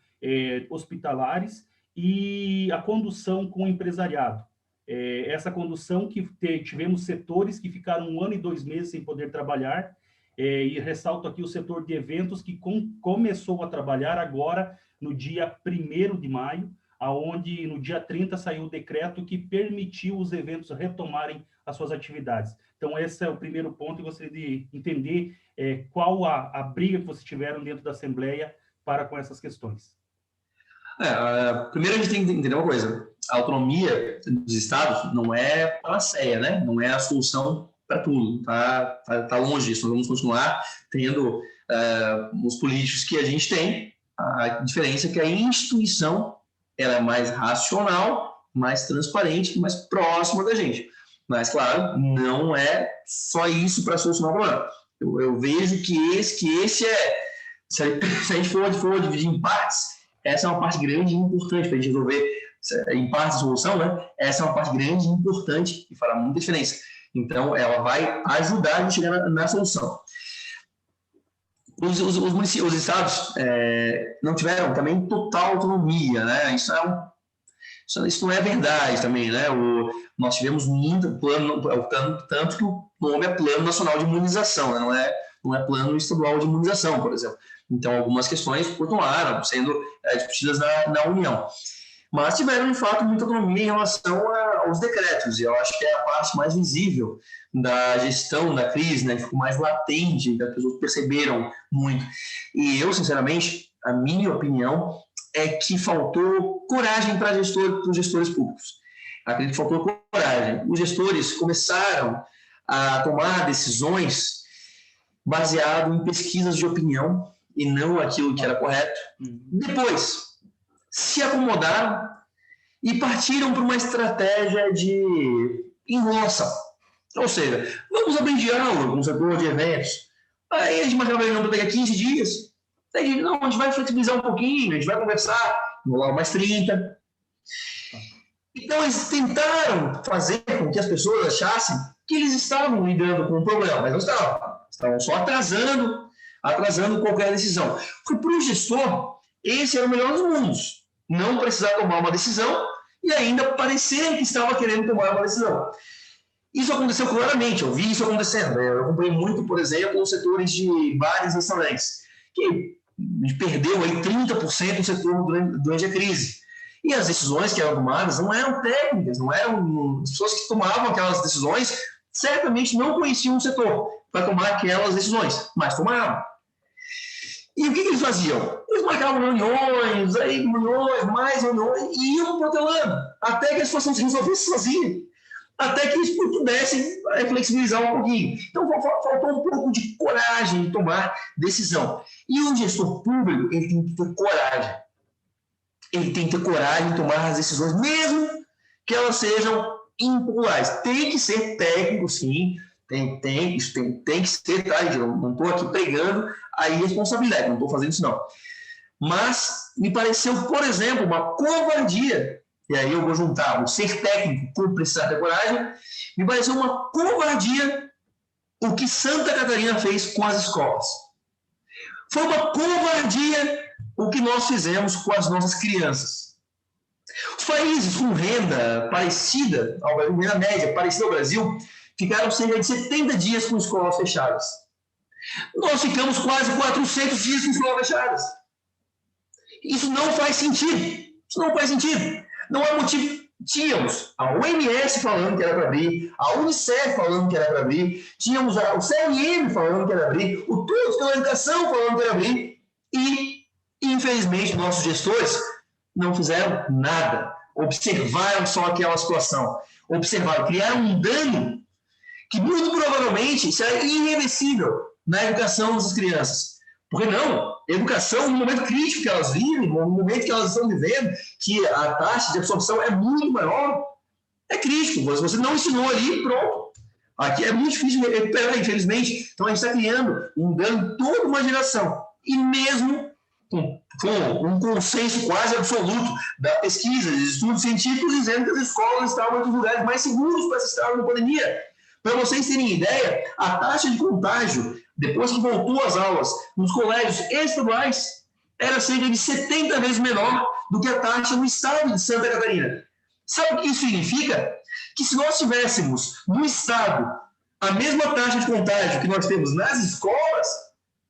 hospitalares e a condução com o empresariado? Essa condução que tivemos setores que ficaram 1 ano e 2 meses sem poder trabalhar, e ressalto aqui o setor de eventos que começou a trabalhar agora no dia 1º de maio, aonde no dia 30 saiu o decreto que permitiu os eventos retomarem as suas atividades. Então, esse é o primeiro ponto, e gostaria de entender qual a briga que vocês tiveram dentro da Assembleia para com essas questões. Primeiro, a gente tem que entender uma coisa: a autonomia dos estados não é panaceia, né? Não é a solução para tudo, tá longe disso. Nós vamos continuar tendo os políticos que a gente tem. A diferença é que a instituição ela é mais racional, mais transparente, mais próxima da gente. Mas, claro, não é só isso para solucionar o problema. Eu vejo que esse se a gente for dividir em partes, essa é uma parte grande e importante para a gente resolver em partes de solução, né? Essa é uma parte grande e importante e fará muita diferença. Então, ela vai ajudar a gente a chegar na solução. Os estados não tiveram também total autonomia, né? Isso não é verdade também, né? Nós tivemos muito plano, tanto que o nome é Plano Nacional de Imunização, né? Não é Plano Estadual de Imunização, por exemplo. Então, algumas questões continuaram sendo discutidas na União. Mas tiveram, de fato, muita autonomia em relação aos decretos, e eu acho que é a parte mais visível da gestão da crise, né, que ficou mais latente, que as pessoas perceberam muito. E eu, sinceramente, a minha opinião é que faltou coragem para os gestores públicos. Acredito que faltou coragem. Os gestores começaram a tomar decisões baseado em pesquisas de opinião e não aquilo que era correto. Depois, se acomodaram e partiram para uma estratégia de enrolação. Ou seja, vamos abrir diálogo com o setor de eventos. Aí a gente marcava a reunião para daqui a 15 dias. Aí, não, a gente vai flexibilizar um pouquinho, a gente vai conversar, enrolar mais 30. Então, eles tentaram fazer com que as pessoas achassem que eles estavam lidando com o problema, mas não estavam. Estavam só atrasando qualquer decisão. Porque para o gestor, esse era o melhor dos mundos. Não precisar tomar uma decisão e ainda parecer que estava querendo tomar uma decisão. Isso aconteceu claramente, eu vi isso acontecendo. Eu acompanhei muito, por exemplo, os setores de bares e restaurantes, que perdeu aí 30% do setor durante a crise. E as decisões que eram tomadas não eram técnicas, não eram as pessoas que tomavam aquelas decisões certamente não conheciam o setor para tomar aquelas decisões, mas tomaram. E o que eles faziam? Eles marcavam reuniões, mais reuniões, e iam protelando, até que a situação se resolvesse sozinha, até que eles pudessem flexibilizar um pouquinho. Então, faltou um pouco de coragem de tomar decisão. E o gestor público, ele tem que ter coragem. Ele tem que ter coragem de tomar as decisões, mesmo que elas sejam impopulares. Tem que ser técnico, sim. Isso tem que ser, tá? Eu não estou aqui pregando a irresponsabilidade, não estou fazendo isso, não. Mas me pareceu, por exemplo, uma covardia, e aí eu vou juntar o ser técnico com precisar ter coragem, me pareceu uma covardia o que Santa Catarina fez com as escolas. Foi uma covardia o que nós fizemos com as nossas crianças. Os países com renda parecida, renda média parecida ao Brasil, ficaram cerca de 70 dias com escolas fechadas. Nós ficamos quase 400 dias com escolas fechadas. Isso não faz sentido. Isso não faz sentido. Não há motivo. Tínhamos a OMS falando que era para abrir, a Unicef falando que era para abrir, tínhamos o CRM falando que era para abrir, o Todos pela Educação falando que era para abrir, e, infelizmente, nossos gestores não fizeram nada. Observaram só aquela situação. Observaram, criaram um dano que muito provavelmente será irreversível na educação dessas crianças. Por que não? Educação, no momento crítico que elas vivem, no momento que elas estão vivendo, que a taxa de absorção é muito maior, é crítico. Você não ensinou ali, pronto. Aqui é muito difícil recuperar, infelizmente. Então, a gente está criando um dano toda uma geração. E mesmo com um consenso quase absoluto da pesquisa, dos estudos científicos, dizendo que as escolas estavam entre os lugares mais seguros para se estar na pandemia. Para vocês terem ideia, a taxa de contágio, depois que voltou às aulas, nos colégios estaduais, era cerca de 70 vezes menor do que a taxa no estado de Santa Catarina. Sabe o que isso significa? Que se nós tivéssemos no estado a mesma taxa de contágio que nós temos nas escolas,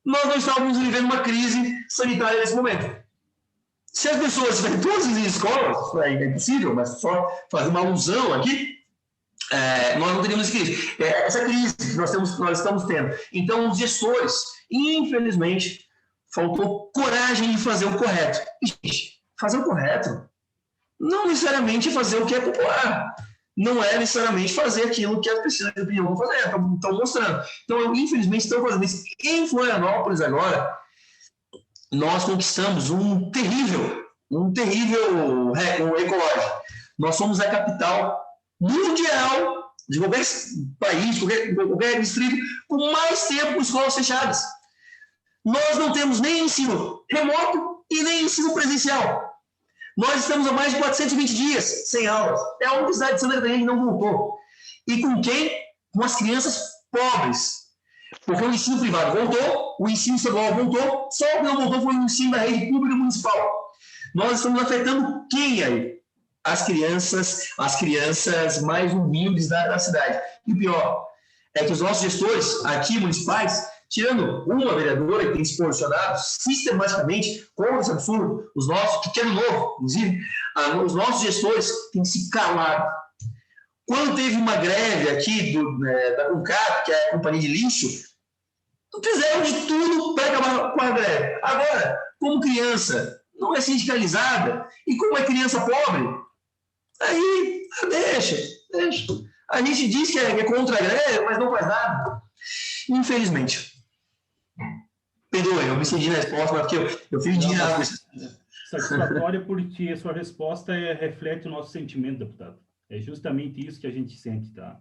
nós não estávamos vivendo uma crise sanitária nesse momento. Se as pessoas estiverem todas em escolas, isso é impossível, mas só fazer uma alusão aqui, nós não teríamos crise. Essa crise que nós estamos tendo. Então, os gestores, infelizmente, faltou coragem de fazer o correto. E, gente, fazer o correto não necessariamente fazer o que é popular. Não é necessariamente fazer aquilo que as pessoas de opinião vão fazer, estão mostrando. Então, infelizmente, estão fazendo isso. Em Florianópolis, agora, nós conquistamos um terrível recorde ecológico. Nós somos a capital mundial de qualquer país, qualquer distrito, com mais tempo com escolas fechadas. Nós não temos nem ensino remoto e nem ensino presencial. Nós estamos há mais de 420 dias sem aulas. É a única cidade de Santa Catarina que não voltou. E com quem? Com as crianças pobres. Porque o ensino privado voltou, o ensino estadual voltou, só o que não voltou foi o ensino da rede pública municipal. Nós estamos afetando quem aí? As crianças mais humildes da cidade. E o pior é que os nossos gestores aqui municipais, tirando uma vereadora que tem se posicionado sistematicamente contra esse absurdo, os nossos, que querem novo, inclusive, os nossos gestores têm se calado. Quando teve uma greve aqui da CONCAP, que é a companhia de lixo, fizeram de tudo para acabar com a greve. Agora, como criança não é sindicalizada e como é criança pobre, aí deixa. A gente diz que é contra a greve, mas não faz nada. Infelizmente. Perdoe, eu me cedi na resposta, mas porque eu fiz dinheiro. Satisfatória porque a sua resposta reflete o nosso sentimento, deputado. É justamente isso que a gente sente, tá?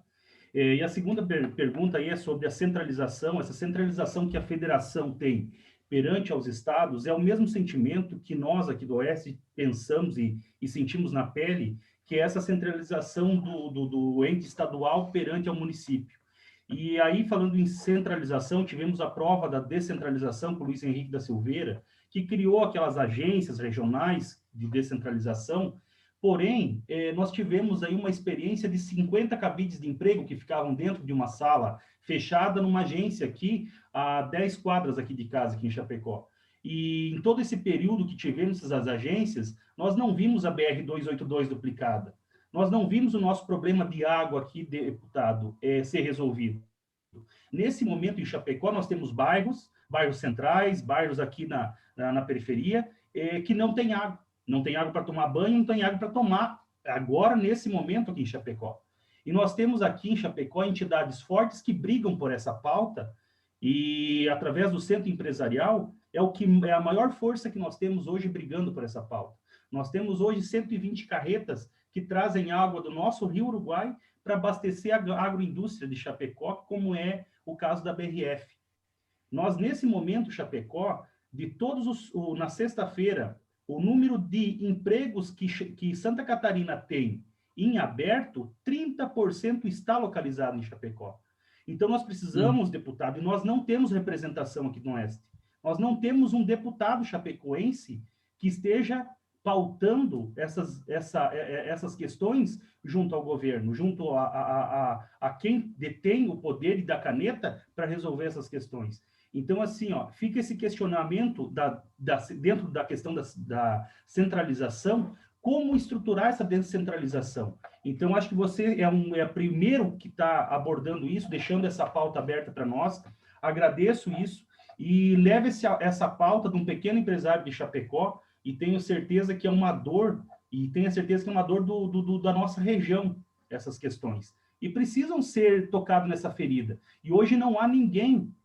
E a segunda pergunta aí é sobre a centralização. Essa centralização que a federação tem perante aos estados é o mesmo sentimento que nós aqui do Oeste pensamos e sentimos na pele, que é essa centralização do ente estadual perante ao município. E aí, falando em centralização, tivemos a prova da descentralização com o Luiz Henrique da Silveira, que criou aquelas agências regionais de descentralização. Porém, nós tivemos aí uma experiência de 50 cabides de emprego que ficavam dentro de uma sala fechada numa agência aqui, a 10 quadras aqui de casa, aqui em Chapecó. E em todo esse período que tivemos essas agências, nós não vimos a BR-282 duplicada. Nós não vimos o nosso problema de água aqui, deputado, ser resolvido. Nesse momento, em Chapecó, nós temos bairros centrais, bairros aqui na periferia, que não tem água. Não tem água para tomar banho, não tem água para tomar agora, nesse momento aqui em Chapecó. E nós temos aqui em Chapecó entidades fortes que brigam por essa pauta e, através do centro empresarial, é a maior força que nós temos hoje brigando por essa pauta. Nós temos hoje 120 carretas que trazem água do nosso Rio Uruguai para abastecer a agroindústria de Chapecó, como é o caso da BRF. Nós, nesse momento, Chapecó, de todos na sexta-feira, o número de empregos que Santa Catarina tem em aberto, 30% está localizado em Chapecó. Então, nós precisamos, deputado, e nós não temos representação aqui no Oeste. Nós não temos um deputado chapecoense que esteja pautando essas questões junto ao governo, junto a quem detém o poder e da caneta para resolver essas questões. Então, assim, fica esse questionamento dentro da questão da centralização, como estruturar essa descentralização. Então, acho que você é o primeiro que está abordando isso, deixando essa pauta aberta para nós. Agradeço isso e leve essa pauta de um pequeno empresário de Chapecó, e tenho certeza que é uma dor, da nossa região, essas questões. E precisam ser tocados nessa ferida. E hoje não há ninguém,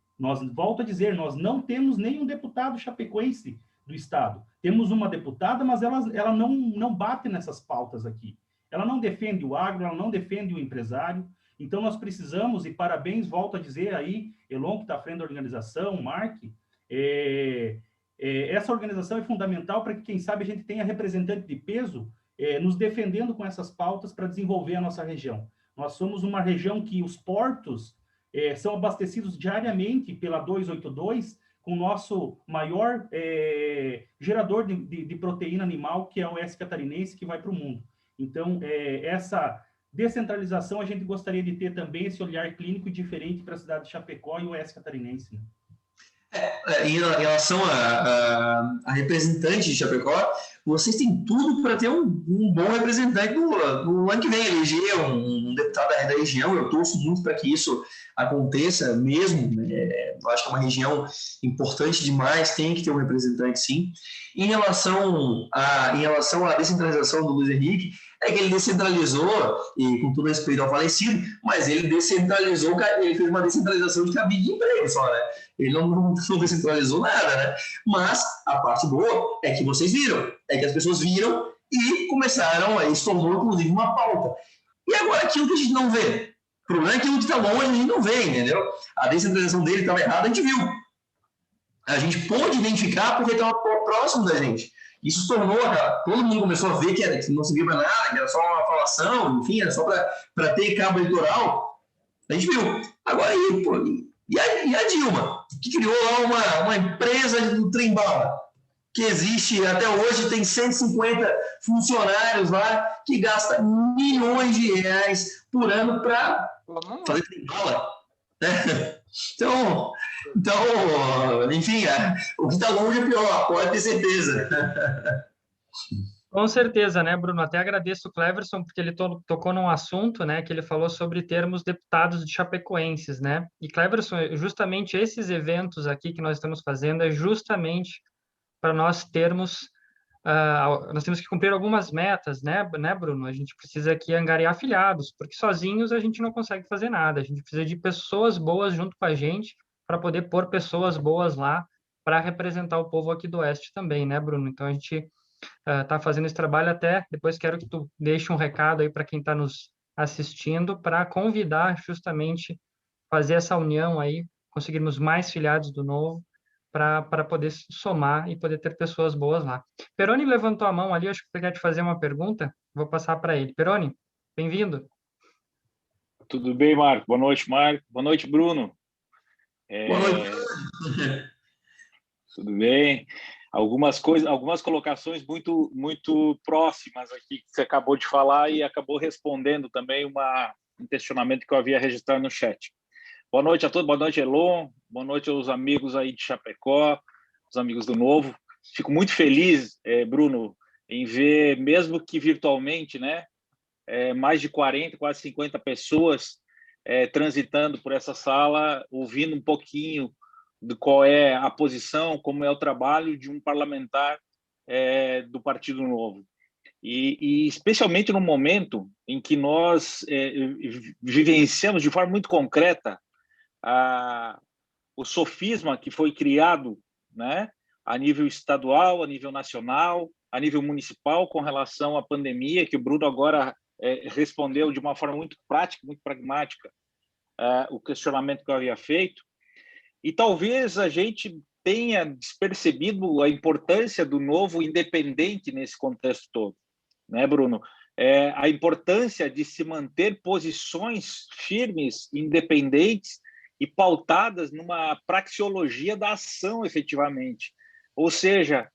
volto a dizer, nós não temos nenhum deputado chapecoense do Estado. Temos uma deputada, mas ela não bate nessas pautas aqui. Ela não defende o agro, ela não defende o empresário. Então, nós precisamos, e parabéns, volto a dizer aí, Elon, que está à frente da organização, Mark, essa organização é fundamental para que, quem sabe, a gente tenha representante de peso nos defendendo com essas pautas para desenvolver a nossa região. Nós somos uma região que os portos são abastecidos diariamente pela 282, com o nosso maior gerador de proteína animal, que é o oeste catarinense, que vai para o mundo. Então, essa descentralização, a gente gostaria de ter também esse olhar clínico diferente para a cidade de Chapecó e o oeste catarinense, né? Em relação a representante de Chapecó, vocês têm tudo para ter um bom representante no ano que vem, eleger um deputado da região. Eu torço muito para que isso aconteça mesmo. Eu acho que é uma região importante demais, tem que ter um representante, sim. Em relação à descentralização do Luiz Henrique, é que ele descentralizou, e com todo respeito ao falecido, mas ele descentralizou, ele fez uma descentralização de cabide de emprego só, né? Ele não descentralizou nada, né? Mas a parte boa é que vocês viram, é que as pessoas viram e começaram, isso tornou inclusive uma pauta. E agora aquilo que a gente não vê, o problema é que aquilo que está longe a gente não vê, entendeu? A descentralização dele estava errada, a gente viu. A gente pôde identificar porque estava próximo da gente. Isso tornou, todo mundo começou a ver que não servia para nada, que era só uma falação, enfim, era só para ter cabo eleitoral. A gente viu. Agora, e a Dilma, que criou lá uma empresa do trem-bala, que existe até hoje, tem 150 funcionários lá, que gasta milhões de reais por ano para fazer trem-bala. Então, enfim, o que está longe é pior, pode ter certeza. Com certeza, né, Bruno? Até agradeço o Cleverson, porque ele tocou num assunto, né, que ele falou sobre termos deputados de chapecoenses, né? E, Cleverson, justamente esses eventos aqui que nós estamos fazendo é justamente para nós termos, nós temos que cumprir algumas metas, né, Bruno? A gente precisa aqui angariar afiliados, porque sozinhos a gente não consegue fazer nada. A gente precisa de pessoas boas junto com a gente para poder pôr pessoas boas lá para representar o povo aqui do Oeste também, né, Bruno? Então, a gente está fazendo esse trabalho. Até depois quero que tu deixe um recado aí para quem está nos assistindo, para convidar justamente fazer essa união aí, conseguirmos mais filiados do Novo, para poder somar e poder ter pessoas boas lá. Peroni levantou a mão ali, acho que ele quer te fazer uma pergunta, vou passar para ele. Peroni, bem-vindo. Tudo bem, Marco? Boa noite, Marco. Boa noite, Bruno. Boa noite. Tudo bem? Algumas colocações muito próximas aqui que você acabou de falar e acabou respondendo também um questionamento que eu havia registrado no chat. Boa noite a todos, boa noite, Elon, boa noite aos amigos aí de Chapecó, os amigos do Novo. Fico muito feliz, Bruno, em ver, mesmo que virtualmente, né, mais de 40, quase 50 pessoas transitando por essa sala, ouvindo um pouquinho de qual é a posição, como é o trabalho de um parlamentar do Partido Novo. E especialmente no momento em que nós vivenciamos de forma muito concreta o sofisma que foi criado, né, a nível estadual, a nível nacional, a nível municipal, com relação à pandemia, que o Bruno agora respondeu de uma forma muito prática, muito pragmática, o questionamento que eu havia feito. E talvez a gente tenha despercebido a importância do Novo independente nesse contexto todo, né, Bruno? A importância de se manter posições firmes, independentes e pautadas numa praxeologia da ação, efetivamente. Ou seja,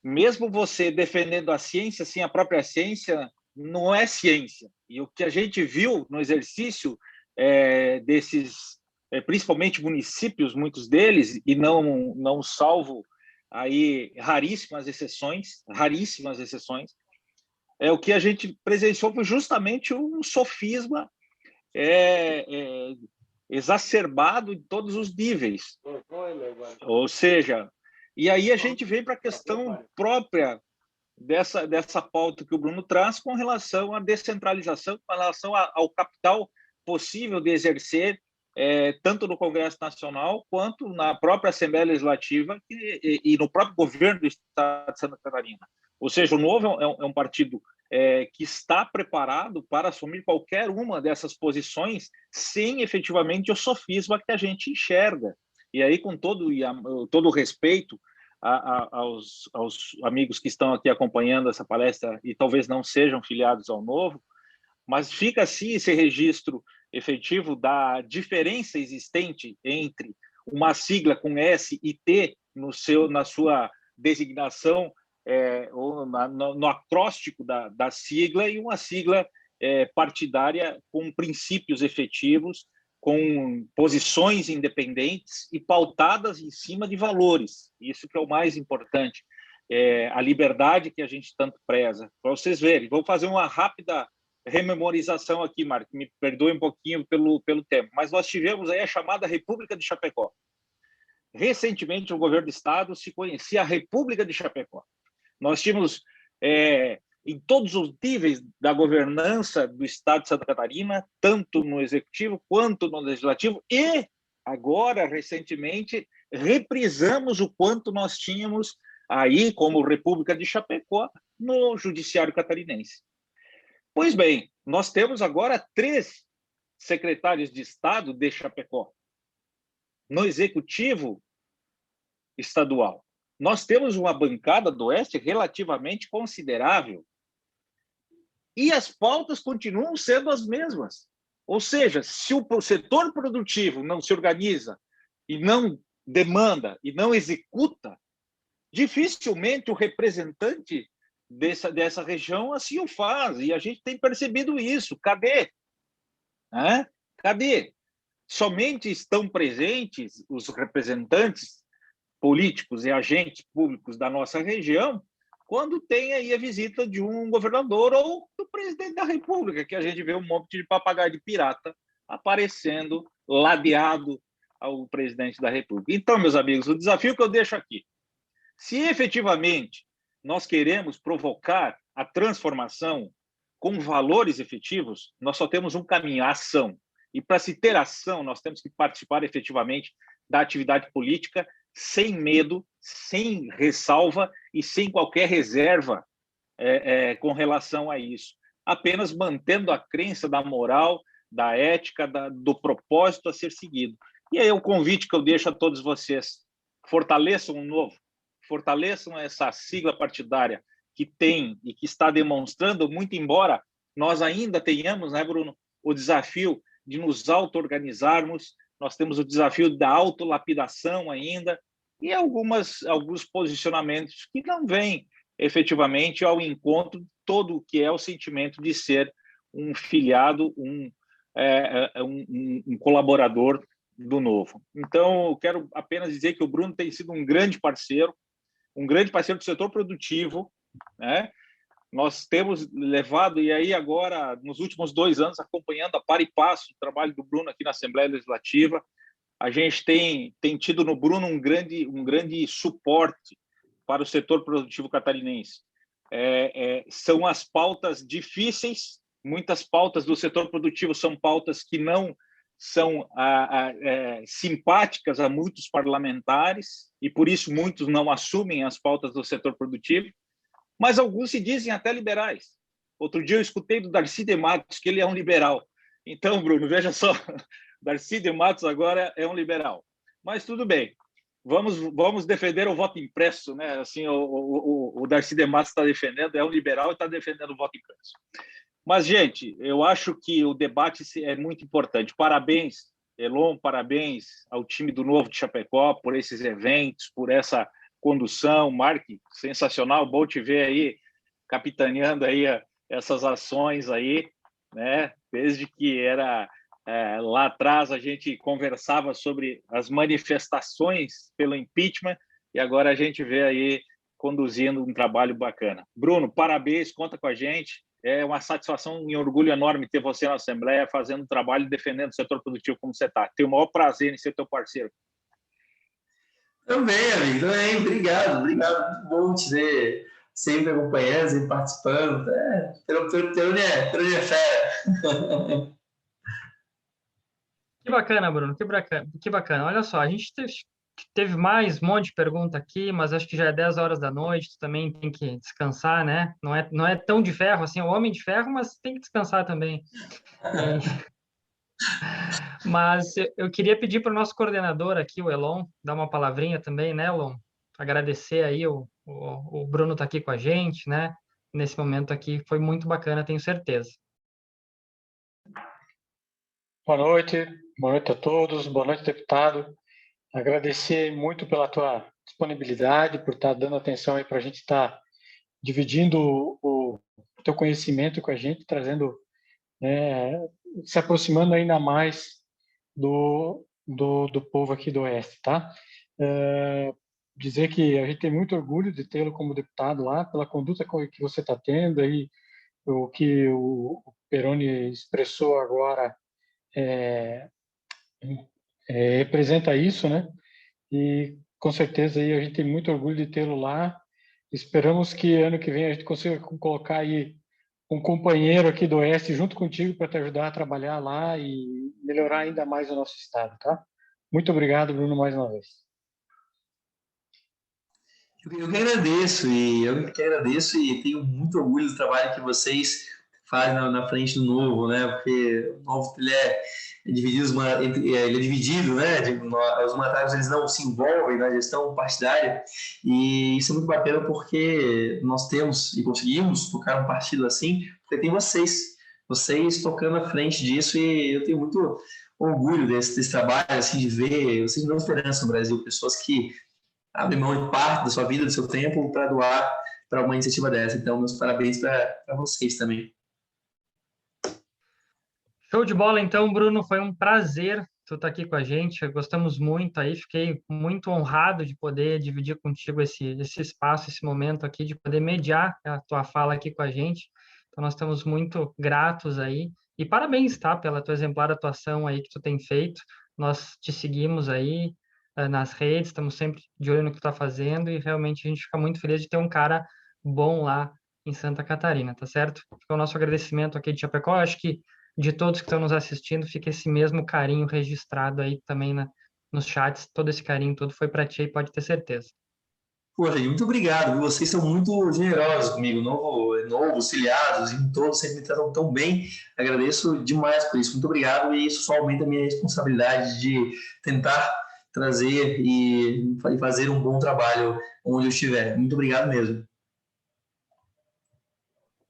mesmo você defendendo a ciência, sem a própria ciência, não é ciência. E o que a gente viu no exercício desses, principalmente municípios, muitos deles, e não salvo aí raríssimas exceções, o que a gente presenciou foi justamente um sofisma exacerbado em todos os níveis. Ou seja, e aí a gente vem para a questão própria dessa pauta que o Bruno traz com relação à descentralização, com relação ao capital possível de exercer tanto no Congresso Nacional quanto na própria Assembleia Legislativa e no próprio governo do Estado de Santa Catarina. Ou seja, o Novo é um partido que está preparado para assumir qualquer uma dessas posições sem efetivamente o sofisma que a gente enxerga. E aí, com todo o respeito aos amigos que estão aqui acompanhando essa palestra e talvez não sejam filiados ao Novo, mas fica assim esse registro efetivo da diferença existente entre uma sigla com S e T na sua designação, ou no acróstico da sigla, e uma sigla partidária com princípios efetivos, com posições independentes e pautadas em cima de valores. Isso que é o mais importante, a liberdade que a gente tanto preza. Para vocês verem, vou fazer uma rápida rememorização aqui, Marco, me perdoe um pouquinho pelo tempo, mas nós tivemos aí a chamada República de Chapecó. Recentemente, o governo do Estado se conhecia a República de Chapecó. Nós tínhamos, em todos os níveis da governança do Estado de Santa Catarina, tanto no Executivo quanto no Legislativo, e agora, recentemente, reprisamos o quanto nós tínhamos aí, como República de Chapecó, no Judiciário Catarinense. Pois bem, nós temos agora 3 secretários de Estado de Chapecó. No Executivo Estadual, nós temos uma bancada do Oeste relativamente considerável. E as pautas continuam sendo as mesmas. Ou seja, se o setor produtivo não se organiza e não demanda e não executa, dificilmente o representante dessa região assim o faz, e a gente tem percebido isso. Cadê? Cadê? Somente estão presentes os representantes políticos e agentes públicos da nossa região quando tem aí a visita de um governador ou do presidente da República, que a gente vê um monte de papagaio de pirata aparecendo ladeado ao presidente da República. Então, meus amigos, o desafio que eu deixo aqui, se efetivamente nós queremos provocar a transformação com valores efetivos, nós só temos um caminho, a ação. E para se ter ação, nós temos que participar efetivamente da atividade política sem medo, sem ressalva e sem qualquer reserva com relação a isso. Apenas mantendo a crença da moral, da ética, do propósito a ser seguido. E aí o convite que eu deixo a todos vocês, fortaleçam o Novo, fortaleçam essa sigla partidária que tem e que está demonstrando, muito embora nós ainda tenhamos, né, Bruno, o desafio de nos auto-organizarmos, nós temos o desafio da autolapidação ainda, e alguns posicionamentos que não vêm efetivamente ao encontro de todo o que é o sentimento de ser um filiado, um colaborador do Novo. Então, eu quero apenas dizer que o Bruno tem sido um grande parceiro do setor produtivo, né? Nós temos levado, e aí agora, nos últimos 2 anos, acompanhando a par e passo o trabalho do Bruno aqui na Assembleia Legislativa, a gente tem tido no Bruno um grande suporte para o setor produtivo catarinense. São as pautas difíceis, muitas pautas do setor produtivo são pautas que não são simpáticas a muitos parlamentares, e por isso muitos não assumem as pautas do setor produtivo, mas alguns se dizem até liberais. Outro dia eu escutei do Darcy de Matos que ele é um liberal. Então, Bruno, veja só, Darcy de Matos agora é um liberal. Mas tudo bem, vamos defender o voto impresso, né? Assim, o Darcy de Matos está defendendo, é um liberal e está defendendo o voto impresso. Mas, gente, eu acho que o debate é muito importante. Parabéns, Elon, parabéns ao time do Novo de Chapecó por esses eventos, por essa condução. Mark, sensacional, bom te ver aí, capitaneando aí essas ações aí, né? Desde que era lá atrás a gente conversava sobre as manifestações pelo impeachment, e agora a gente vê aí conduzindo um trabalho bacana. Bruno, parabéns, conta com a gente. É uma satisfação e um orgulho enorme ter você na Assembleia fazendo um trabalho defendendo o setor produtivo como você está. Tenho o maior prazer em ser teu parceiro. Também, amigo, também. Obrigado. Muito bom te ver sempre acompanhando, sempre participando. Terone é fera. Que bacana, Bruno, que bacana. Olha só, a gente teve mais um monte de pergunta aqui, mas acho que já é 10 horas da noite, tu também tem que descansar, né? Não é tão de ferro assim, é um homem de ferro, mas tem que descansar também. Mas eu queria pedir para o nosso coordenador aqui, o Elon, dar uma palavrinha também, né, Elon? Agradecer aí, o Bruno está aqui com a gente, né? Nesse momento aqui, foi muito bacana, tenho certeza. Boa noite a todos, boa noite, deputado. Agradecer muito pela tua disponibilidade, por estar dando atenção aí para a gente estar dividindo o teu conhecimento com a gente, trazendo, né, se aproximando ainda mais do povo aqui do Oeste, tá? Dizer que a gente tem muito orgulho de tê-lo como deputado lá, pela conduta que você está tendo aí, o que o Peroni expressou agora representa isso, né? E com certeza aí a gente tem muito orgulho de tê-lo lá. Esperamos que ano que vem a gente consiga colocar aí um companheiro aqui do Oeste junto contigo para te ajudar a trabalhar lá e melhorar ainda mais o nosso estado, tá? Muito obrigado, Bruno, mais uma vez. Eu que agradeço e tenho muito orgulho do trabalho que vocês fazem na frente do Novo, né? Porque o Novo ele é dividido, ele é dividido, né? Os mandatários eles não se envolvem na gestão partidária e isso é muito bacana porque nós temos e conseguimos tocar um partido assim, porque tem vocês tocando à frente disso e eu tenho muito orgulho desse trabalho, assim, de ver vocês me dão esperança no Brasil, pessoas que abre mão de parte da sua vida, do seu tempo, para doar para uma iniciativa dessa. Então, meus parabéns para vocês também. Show de bola, então, Bruno. Foi um prazer tu estar aqui com a gente. Gostamos muito aí. Fiquei muito honrado de poder dividir contigo esse espaço, esse momento aqui, de poder mediar a tua fala aqui com a gente. Então, nós estamos muito gratos aí. E parabéns, tá, pela tua exemplar atuação aí que tu tem feito. Nós te seguimos aí nas redes, estamos sempre de olho no que tu está fazendo e realmente a gente fica muito feliz de ter um cara bom lá em Santa Catarina, tá certo? Fica o nosso agradecimento aqui de Chapecó. Acho que de todos que estão nos assistindo, fica esse mesmo carinho registrado aí também nos chats. Todo esse carinho todo foi para ti, pode ter certeza. Poxa, muito obrigado. Vocês são muito generosos comigo, auxiliados, e todos sempre me tratam tão bem. Agradeço demais por isso. Muito obrigado e isso só aumenta a minha responsabilidade de tentar trazer e fazer um bom trabalho onde eu estiver. Muito obrigado mesmo.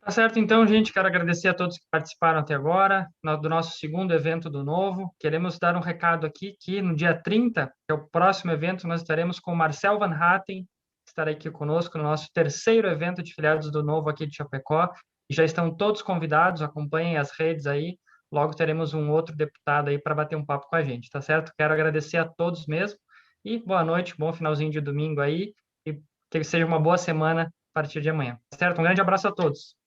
Tá certo, então, gente, quero agradecer a todos que participaram até agora do nosso segundo evento do Novo. Queremos dar um recado aqui que no dia 30, que é o próximo evento, nós estaremos com o Marcel Van Hatten, que estará aqui conosco no nosso terceiro evento de filiados do Novo aqui de Chapecó. Já estão todos convidados, acompanhem as redes aí. Logo teremos um outro deputado aí para bater um papo com a gente, tá certo? Quero agradecer a todos mesmo e boa noite, bom finalzinho de domingo aí e que seja uma boa semana a partir de amanhã, tá certo? Um grande abraço a todos.